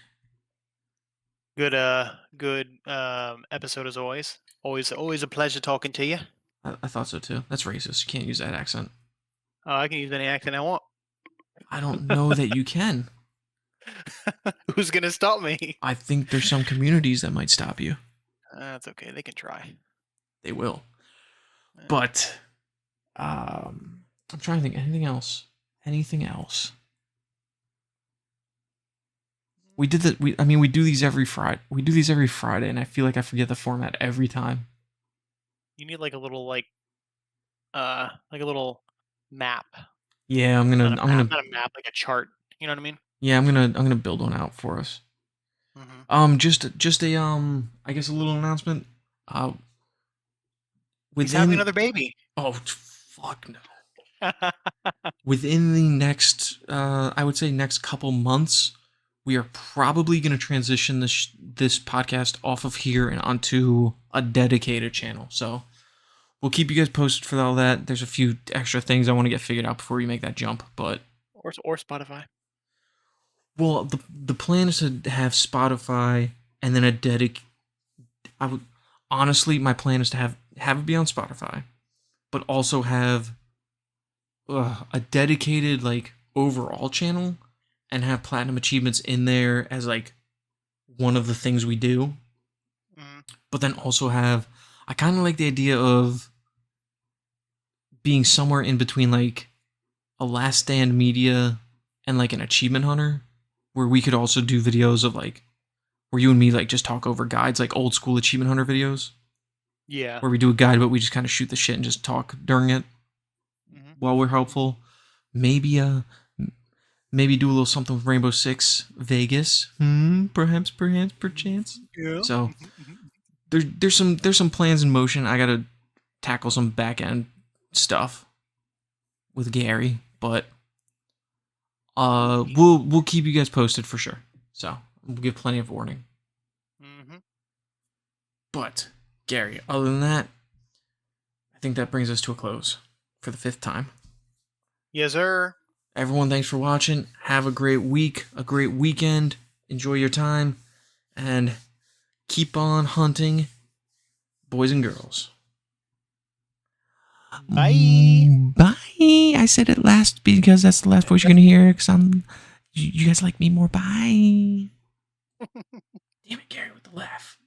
Good episode as always. Always a pleasure talking to you. I thought so too. That's racist. You can't use that accent. I can use any accent I want. I don't know that you can. Who's gonna stop me? I think there's some communities that might stop you. That's okay. They can try. They will. Yeah. But I'm trying to think anything else. Anything else? We did that. We do these every Friday. We do these every Friday, and I feel like I forget the format every time. You need like a little like a little map. Yeah, I'm gonna. Not a I'm map. gonna. Not a map. Like a chart. You know what I mean? Yeah, I'm gonna build one out for us. Hmm. Just a I guess a little announcement. Uh, He's having within another baby. oh fuck no. Within the next, I would say next couple months, we are probably going to transition this podcast off of here and onto a dedicated channel. So we'll keep you guys posted for all that. There's a few extra things I want to get figured out before we make that jump, but Or Spotify. well, the plan is to have Spotify and then a dedic. I would honestly, my plan is to have it be on Spotify, but also have a dedicated like overall channel and have platinum achievements in there as like one of the things we do, Hmm. but then also have I kind of like the idea of being somewhere in between like a last stand media and like an achievement hunter where we could also do videos of like where you and me like just talk over guides like old school achievement hunter videos Yeah. where we do a guide but we just kind of shoot the shit and just talk during it Hmm. while we're helpful. Maybe maybe do a little something with Rainbow Six Vegas. Perhaps, perchance. Yeah. So there's some plans in motion. I gotta tackle some back end stuff with Gary, but we'll keep you guys posted for sure. So we'll give plenty of warning. Hmm. But Gary, other than that, I think that brings us to a close for the 5th time. Yes, sir. Everyone, thanks for watching. Have a great week, a great weekend. Enjoy your time, and keep on hunting, boys and girls. Bye. Bye. I said it last because that's the last voice you're gonna hear. Because you guys like me more. Bye. Damn it, Gary, with the laugh.